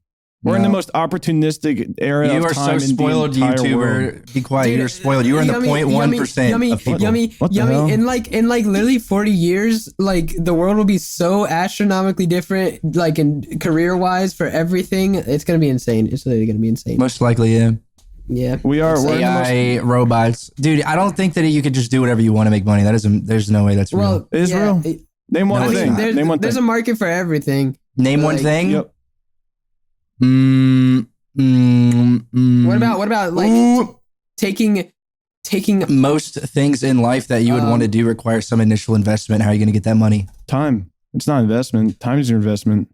We're in the No. most opportunistic era You of are time so in spoiled, the entire world. YouTuber. Be quiet. Dude, You're spoiled. You are in the 0.1% of people. Yummy. What the hell? In like literally 40 years, like the world will be so astronomically different, like in career wise for everything. It's gonna be insane. It's literally gonna be insane. Most likely, yeah. Yeah. We're in the most AI, robots. Dude, I don't think that you could just do whatever you want to make money. That isn't, there's no way that's real. Well, It is yeah, real. it- Name one No, it's thing. not. there's, Name one there's thing. a market for everything. Name one like- thing. Yep. What about like Ooh. taking Most things in life that you would want to do require some initial investment. How are you going to get that money? Time. It's not investment. Time is your investment.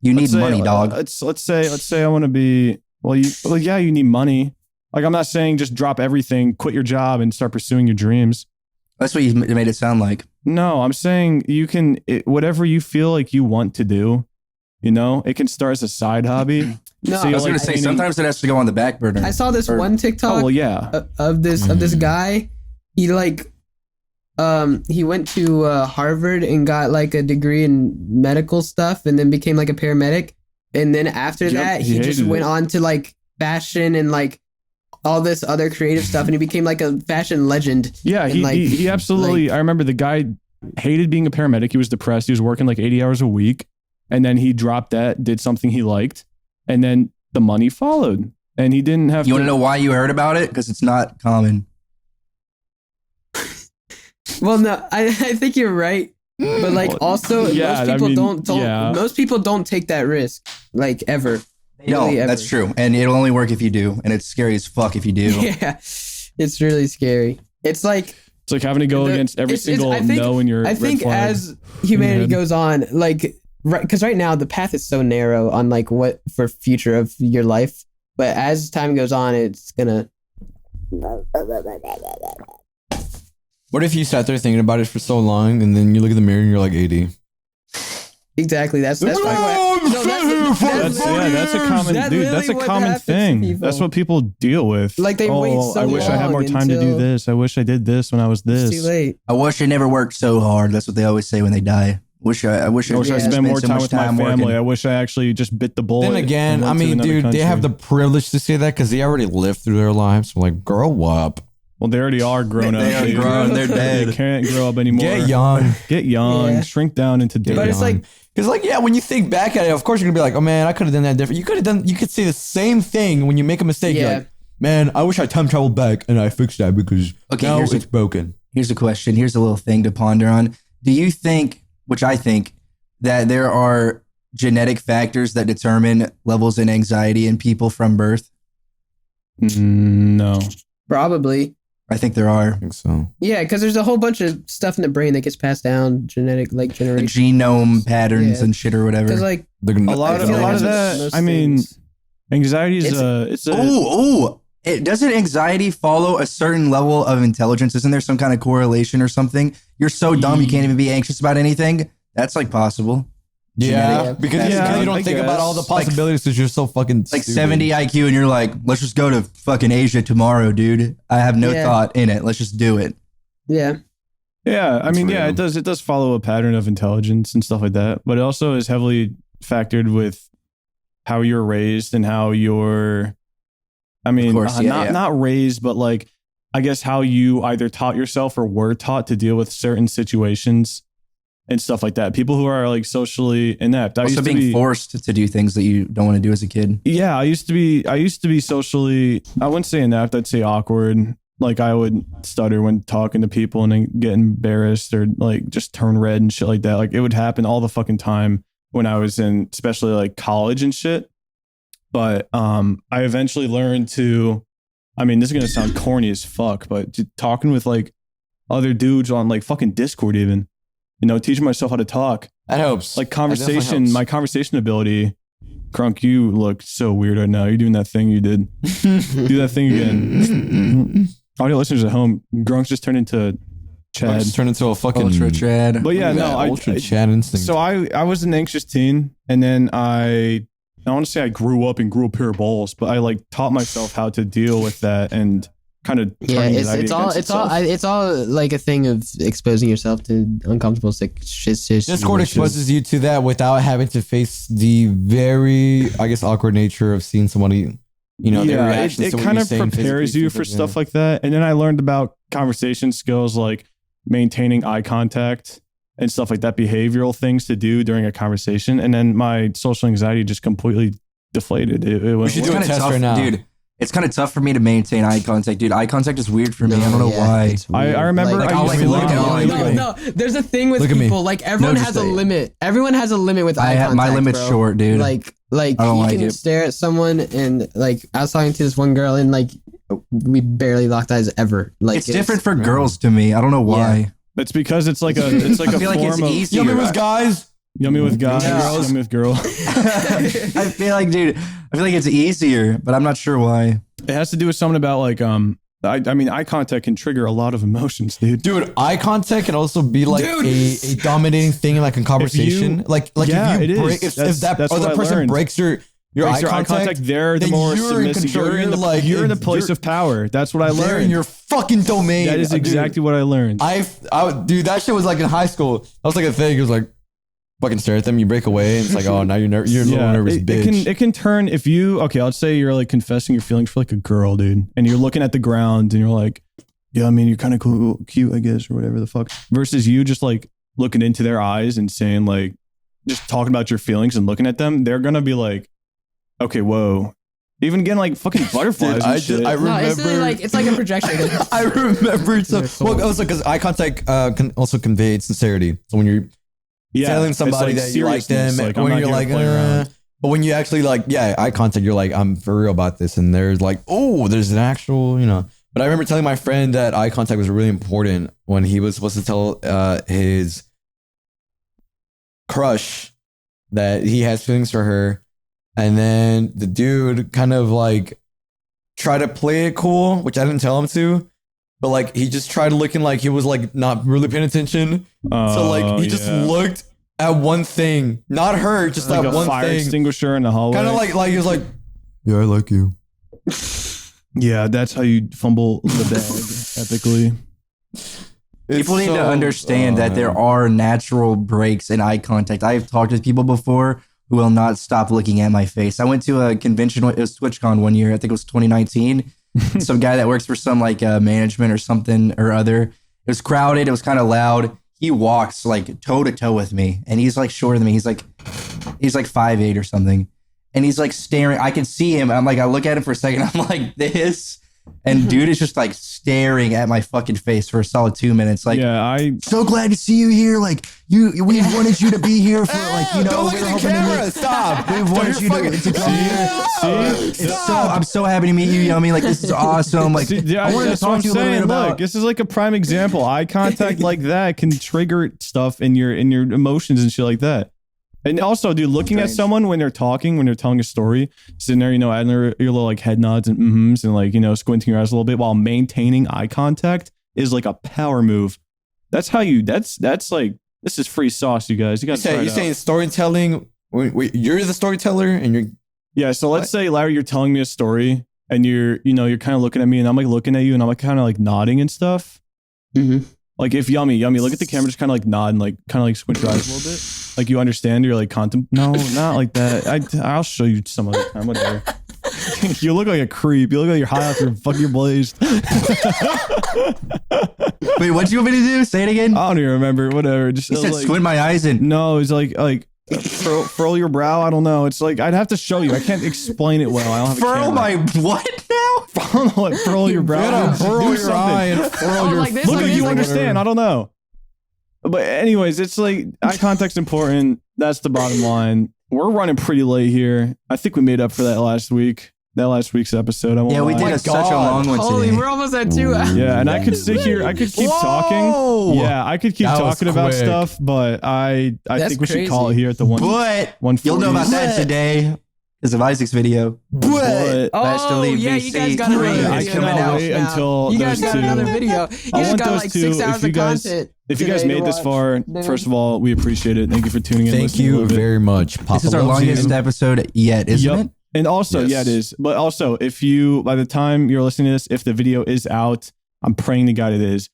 You need Let's say, money, dog. Let's say I want to be yeah, you need money. Like I'm not saying just drop everything, quit your job and start pursuing your dreams. That's what you made it sound like. No, I'm saying you can whatever you feel like you want to do, you know, it can start as a side hobby. no. So I you're was going like to say, painting- sometimes it has to go on the back burner. I saw this Or- one TikTok Oh well, yeah. of this guy. He like he went to Harvard and got like a degree in medical stuff and then became like a paramedic. And then after Yep, that, he he just hated went it. on to like fashion and like all this other creative stuff. And he became like a fashion legend. Yeah, And, he, like- he absolutely. I remember the guy hated being a paramedic. He was depressed. He was working like 80 hours a week, and then he dropped that, did something he liked, and then the money followed. And he didn't have. You want to know why you heard about it? Because it's not common. Well, no, I think you're right. But like Well, also yeah, most people I mean, don't yeah. most people don't take that risk like ever. No, Really, ever. that's true. And it'll only work if you do. And it's scary as fuck if you do. Yeah. It's really scary. It's like It's like having to go The- against every it's- single I think- no in your I red think flag. as humanity head. goes on, like, right, because right now the path is so narrow on like what for future of your life. But as time goes on, it's gonna. What if you sat there thinking about it for so long and then you look in the mirror and you're like 80? Exactly. That's probably what. No, that's a common That's dude. really That's a what common happens to thing. people. That's what people deal with. Like, they wait so I wish I had more long time to do until- this. I wish I did this when I was It's this. too late. I wish I never worked so hard. That's what they always say when they die. I wish I I wish I spent spent more so time much with my family. working. I wish I actually just bit the bullet. Then again, and I went to mean, another dude, they country. have the privilege to say that because they already lived through their lives. So like, grow up. Well, they already are grown up. They are dude. grown. They're They dead. can't grow up anymore. Get young. Get young. Yeah. Shrink down into Get dirt. But it's young. like- Because like, yeah, when you think back at it, of course you're gonna be like, oh man, I could have done that different. You could say the same thing when you make a mistake. You're Yeah. like, man, I wish I time traveled back and I fixed that because now here's it's broken. Here's a question. Here's a little thing to ponder on. Do you think, which I think, that there are genetic factors that determine levels in anxiety in people from birth? No. Probably. I think there are. I think so. Yeah, because there's a whole bunch of stuff in the brain that gets passed down, genetic, like The generation. genome patterns Yeah. and shit or whatever. Because like A lot of that. most I mean, things- anxiety is It's- a. Oh, doesn't anxiety follow a certain level of intelligence? Isn't there some kind of correlation or something? You're so dumb you can't even be anxious about anything. That's like possible. Yeah, Genetic. because Yeah, you don't I think about all the guess. possibilities because you're so fucking Like stupid. 70 IQ, and you're like, let's just go to fucking Asia tomorrow, dude. I have no Yeah. thought in it. Let's just do it. yeah, Yeah, I mean, yeah, real. it does follow a pattern of intelligence and stuff like that, but it also is heavily factored with how you're raised and how you're. I mean, course, yeah. not raised, but like, I guess how you either taught yourself or were taught to deal with certain situations and stuff like that. People who are like socially inept. I Also used to being be forced to do things that you don't want to do as a kid. Yeah, I used to be socially, I wouldn't say inept, I'd say awkward. Like I would stutter when talking to people and then get embarrassed or like just turn red and shit like that. Like it would happen all the fucking time when I was in especially like college and shit. But I eventually learned to, I mean, this is going to sound corny as fuck, but talking with like other dudes on like fucking Discord even, you know, teaching myself how to talk. That helps. Like That definitely conversation, helps. my conversation ability. Crunk, you look so weird right now. You're doing that thing you did. Do that thing again. Audio listeners at home, Grunk's just turned into Chad. Just turn into a fucking Ultra Chad. But yeah, no, ultra Chad instinct. so I was an anxious teen, and then I want to say I grew up and grew a pair of balls, but I like taught myself how to deal with that and kind of yeah. It's all like a thing of exposing yourself to uncomfortable situations. Discord exposes you to that without having to face the very, I guess, awkward nature of seeing somebody, you know, their yeah, reactions it to what kind you're of saying prepares physically, you for things stuff like that. And then I learned about conversation skills like maintaining eye contact and stuff like that, behavioral things to do during a conversation. And then my social anxiety just completely deflated. It We went should do It's a kinda test tough, right now. dude. It's kind of tough for me to maintain eye contact, dude. Eye contact is weird for me. I don't know why. I remember Like, I I'll, used like, to look at look it, at No, there's a thing with Look at me. people. Like everyone just has a say it. limit. Everyone has a limit with eye contact. My limit's bro. short, dude. Like I don't you like can it. stare at someone and like I was talking to this one girl and like we barely locked eyes ever. Like it's different for girls to me. I don't know why. It's because it's like a I a feel like it's form of easier. Yummy with guys. yummy with guys, Yeah. yummy with girls. I feel like, dude, I feel like it's easier, but I'm not sure why. It has to do with something about like I mean eye contact can trigger a lot of emotions, dude. Dude, eye contact can also be like a dominating thing in like a conversation. Like Yeah, if it you is. break, if That's that what other I person learned. breaks your Breaks eye contact, they're the then more you're in submissive. control. You're in the Like, you're in the if place you're- of power. That's what I they're learned. in your fucking domain. That is Dude, exactly what I learned. dude, that shit was like in high school. That was like a thing. It was like fucking stare at them. You break away, and it's like, oh, now you're a little nervous bitch. it can turn if you let's say you're like confessing your feelings for like a girl, dude, and you're looking at the ground and you're like, yeah, I mean you're kind of cool, cute, I guess, or whatever the fuck. Versus you just like looking into their eyes and saying like, just talking about your feelings and looking at them, they're gonna be like, okay, whoa. Even getting like fucking butterflies and shit. I No, remember. it's really like it's like a projection. I remember. So, They're cool. well, also because eye contact can also convey sincerity. So when you're telling it's somebody like that you like them, seriousness, and I'm when not you're here to like, play around. but when you actually like, eye contact, you're like, I'm for real about this, and there's like, oh, there's an actual, you know. But I remember telling my friend that eye contact was really important when he was supposed to tell his crush that he has feelings for her. And then the dude kind of like tried to play it cool, which I didn't tell him to. But like he just tried looking like he was like not really paying attention. So like he just looked at one thing, not her, just like that a one fire thing. extinguisher in the hallway. Kind of like he was like, yeah, I like you. Yeah, that's how you fumble the bag epically. People need to understand that there are natural breaks in eye contact. I've talked with people before who will not stop looking at my face. I went to a convention, it was TwitchCon one year, I think it was 2019. Some guy that works for some like management or something or other. It was crowded, it was kind of loud. He walks like toe to toe with me, and he's like shorter than me. He's like 5'8" or something. And he's like staring. I can see him. I'm like, I look at him for a second. I'm like this. And dude is just like staring at my fucking face for a solid 2 minutes. Like, so glad to see you here. Like, we wanted you to be here for like, you know, don't look at the camera. Stop. We wanted you to come here. See? I'm so happy to meet you, Yummy. Like, this is awesome. Like, I wanted to talk to you a little bit about. Look, this is like a prime example. Eye contact like that can trigger stuff in your emotions and shit like that. And also, dude, looking at someone when they're talking, when they're telling a story, sitting there, you know, adding your little like head nods and mm-hms and like, you know, squinting your eyes a little bit while maintaining eye contact is like a power move. That's how you, that's like, this is free sauce, you guys. You guys you're saying storytelling, wait, you're the storyteller and you're... Yeah, so let's say, Larry, you're telling me a story and you're kind of looking at me and I'm like looking at you and I'm like kind of like nodding and stuff. Mm-hmm. Like if Yummy, look at the camera, just kind of like nod and like kind of like squint your eyes a little bit. Like you understand, you're like no, not like that. I'll show you some other time, whatever. You look like a creep. You look like you're high off your fucking blazed. Wait, what do you want me to do? Say it again. I don't even remember. Whatever. Just you said like, squint my eyes and... No, it's like furl your brow. I don't know. It's like I'd have to show you. I can't explain it well. I don't have furl my what now? Furl your brow. Furl your eye and furl your... Like this, Look, like you this, understand. I don't know. But anyways, it's like eye contact's important. That's the bottom line. We're running pretty late here. I think we made up for that last week. That last week's episode. Yeah, we did such a long one today. We're almost at 2 hours. Yeah, and I could sit here. I could keep talking. Yeah, I could keep talking about stuff, but I think we should call it here at the one. But you'll know about that today because of Isaac's video. But yeah, you guys got another video. I cannot wait until you guys got another video. You I just want got those like two. 6 hours of content. If you guys made this far, first of all, we appreciate it. Thank you for tuning in. Thank you very much. This is our longest episode yet, isn't it? And also, yeah, it is. But also, if you, by the time you're listening to this, if the video is out, I'm praying to God it is.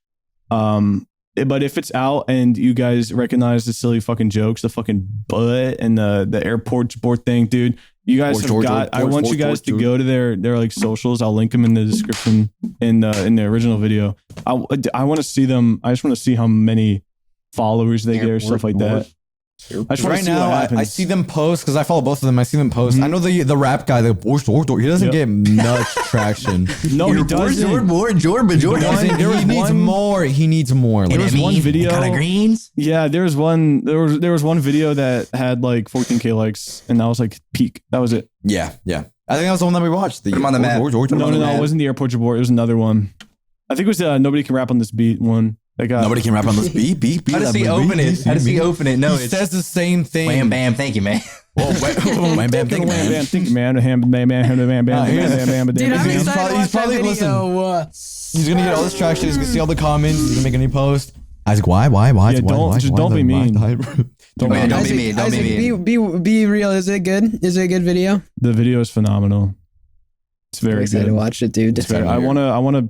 But if it's out and you guys recognize the silly fucking jokes, the fucking butt and the airport board thing, dude, you guys I want you guys to go to their like socials. I'll link them in the description in the original video. I want to see them. I just want to see how many followers they get or stuff like that. Right now, I see them post because I follow both of them. I see them post. I know the rap guy, he doesn't get much traction. No, he doesn't. He needs more. He needs more. There was one video. Kind of greens. Yeah, there was one video that had like 14K likes, and that was like peak. That was it. Yeah. I think that was the one that we watched. Put him on the map. No, it wasn't the airport board. It was another one. I think it was Nobody Can Rap on This Beat one. Nobody can rap on this beat. How does he open it? No, it says the same thing. Wham bam, thank you, man. Wham bam, thank you, man. Thank you, man. Dude, I'm excited to watch He's probably that video. He's gonna get all this traction. He's gonna see all the comments. He's gonna make a new post. Isaac, why? Yeah, don't be mean. Don't be mean. Be real. Is it good? Is it a good video? The video is phenomenal. It's very good. Excited to watch it, dude. I wanna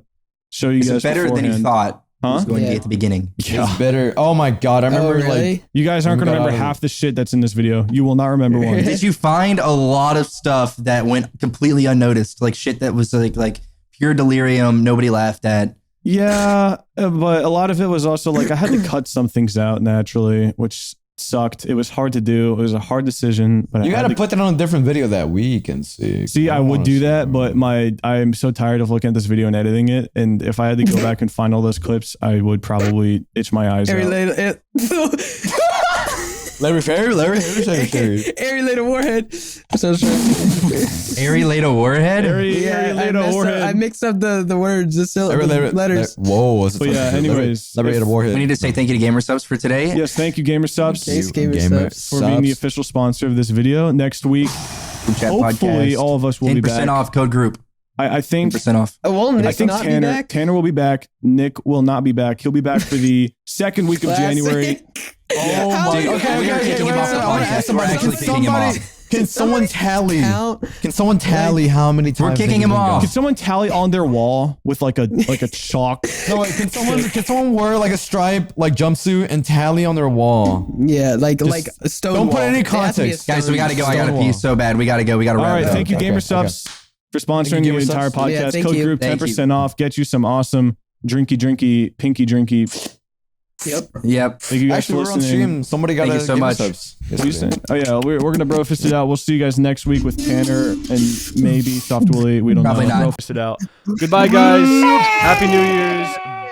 show you guys. It's better than you thought. It was going to be at the beginning. It's better. Oh my God. I remember like... You guys aren't going to remember half the shit that's in this video. You will not remember one. Did you find a lot of stuff that went completely unnoticed? Like shit that was like pure delirium, nobody laughed at? Yeah, but a lot of it was also like I had to cut some things out naturally, which sucked. It was hard to do. It was a hard decision. But you got to put that on a different video that week and see. See, I would do that, but I'm so tired of looking at this video and editing it. And if I had to go back and find all those clips, I would probably itch my eyes out. Larry Airy laid a warhead. So Airy laid a warhead? I mixed up the words, the letters. Whoa. But yeah, anyways. Larry ate a warhead. We need to say thank you to Gamer Subs for today. Yes, thank you, Gamer Subs. Gamer Subs. For being the official sponsor of this video. Next week, Group chat Hopefully, podcast. all of us will be 10% back. off code group. I think 10% off. Will Nick I think not be Tanner back? Tanner will be back. Nick will not be back. He'll be back for the second week of Classic. January. Oh How my. do you- Okay, we are okay, kicking wait, him off wait, the I wanna podcast. ask somebody. We're actually kicking him off. Can someone tally? Count? Can someone tally how many times We're kicking he's him been off. Can someone tally on their wall with like a chalk? No, wait, can someone wear like a stripe like jumpsuit and tally on their wall? Yeah, like a stone. don't put wall. any It has to be a context. Guys, so we gotta go. I gotta Stonewall. pee so bad. We gotta go. We gotta All wrap right, it up. thank you, Okay, Gamer okay, Subs, for sponsoring Thank you, the Gamer entire Subs. podcast. Yeah, thank Code you. group Thank 10% off. Get you some awesome drinky, pinky drinky. Yep. Yep. Thank you guys Actually, for we're on listening. stream. Somebody got Thank a you so Gamer much. Subs What are you yesterday. saying? Oh yeah, we're gonna bro fist it out. We'll see you guys next week with Tanner and maybe Softwilly. We don't Probably know. not. Bro fist it out. Goodbye, guys. Happy New Year's.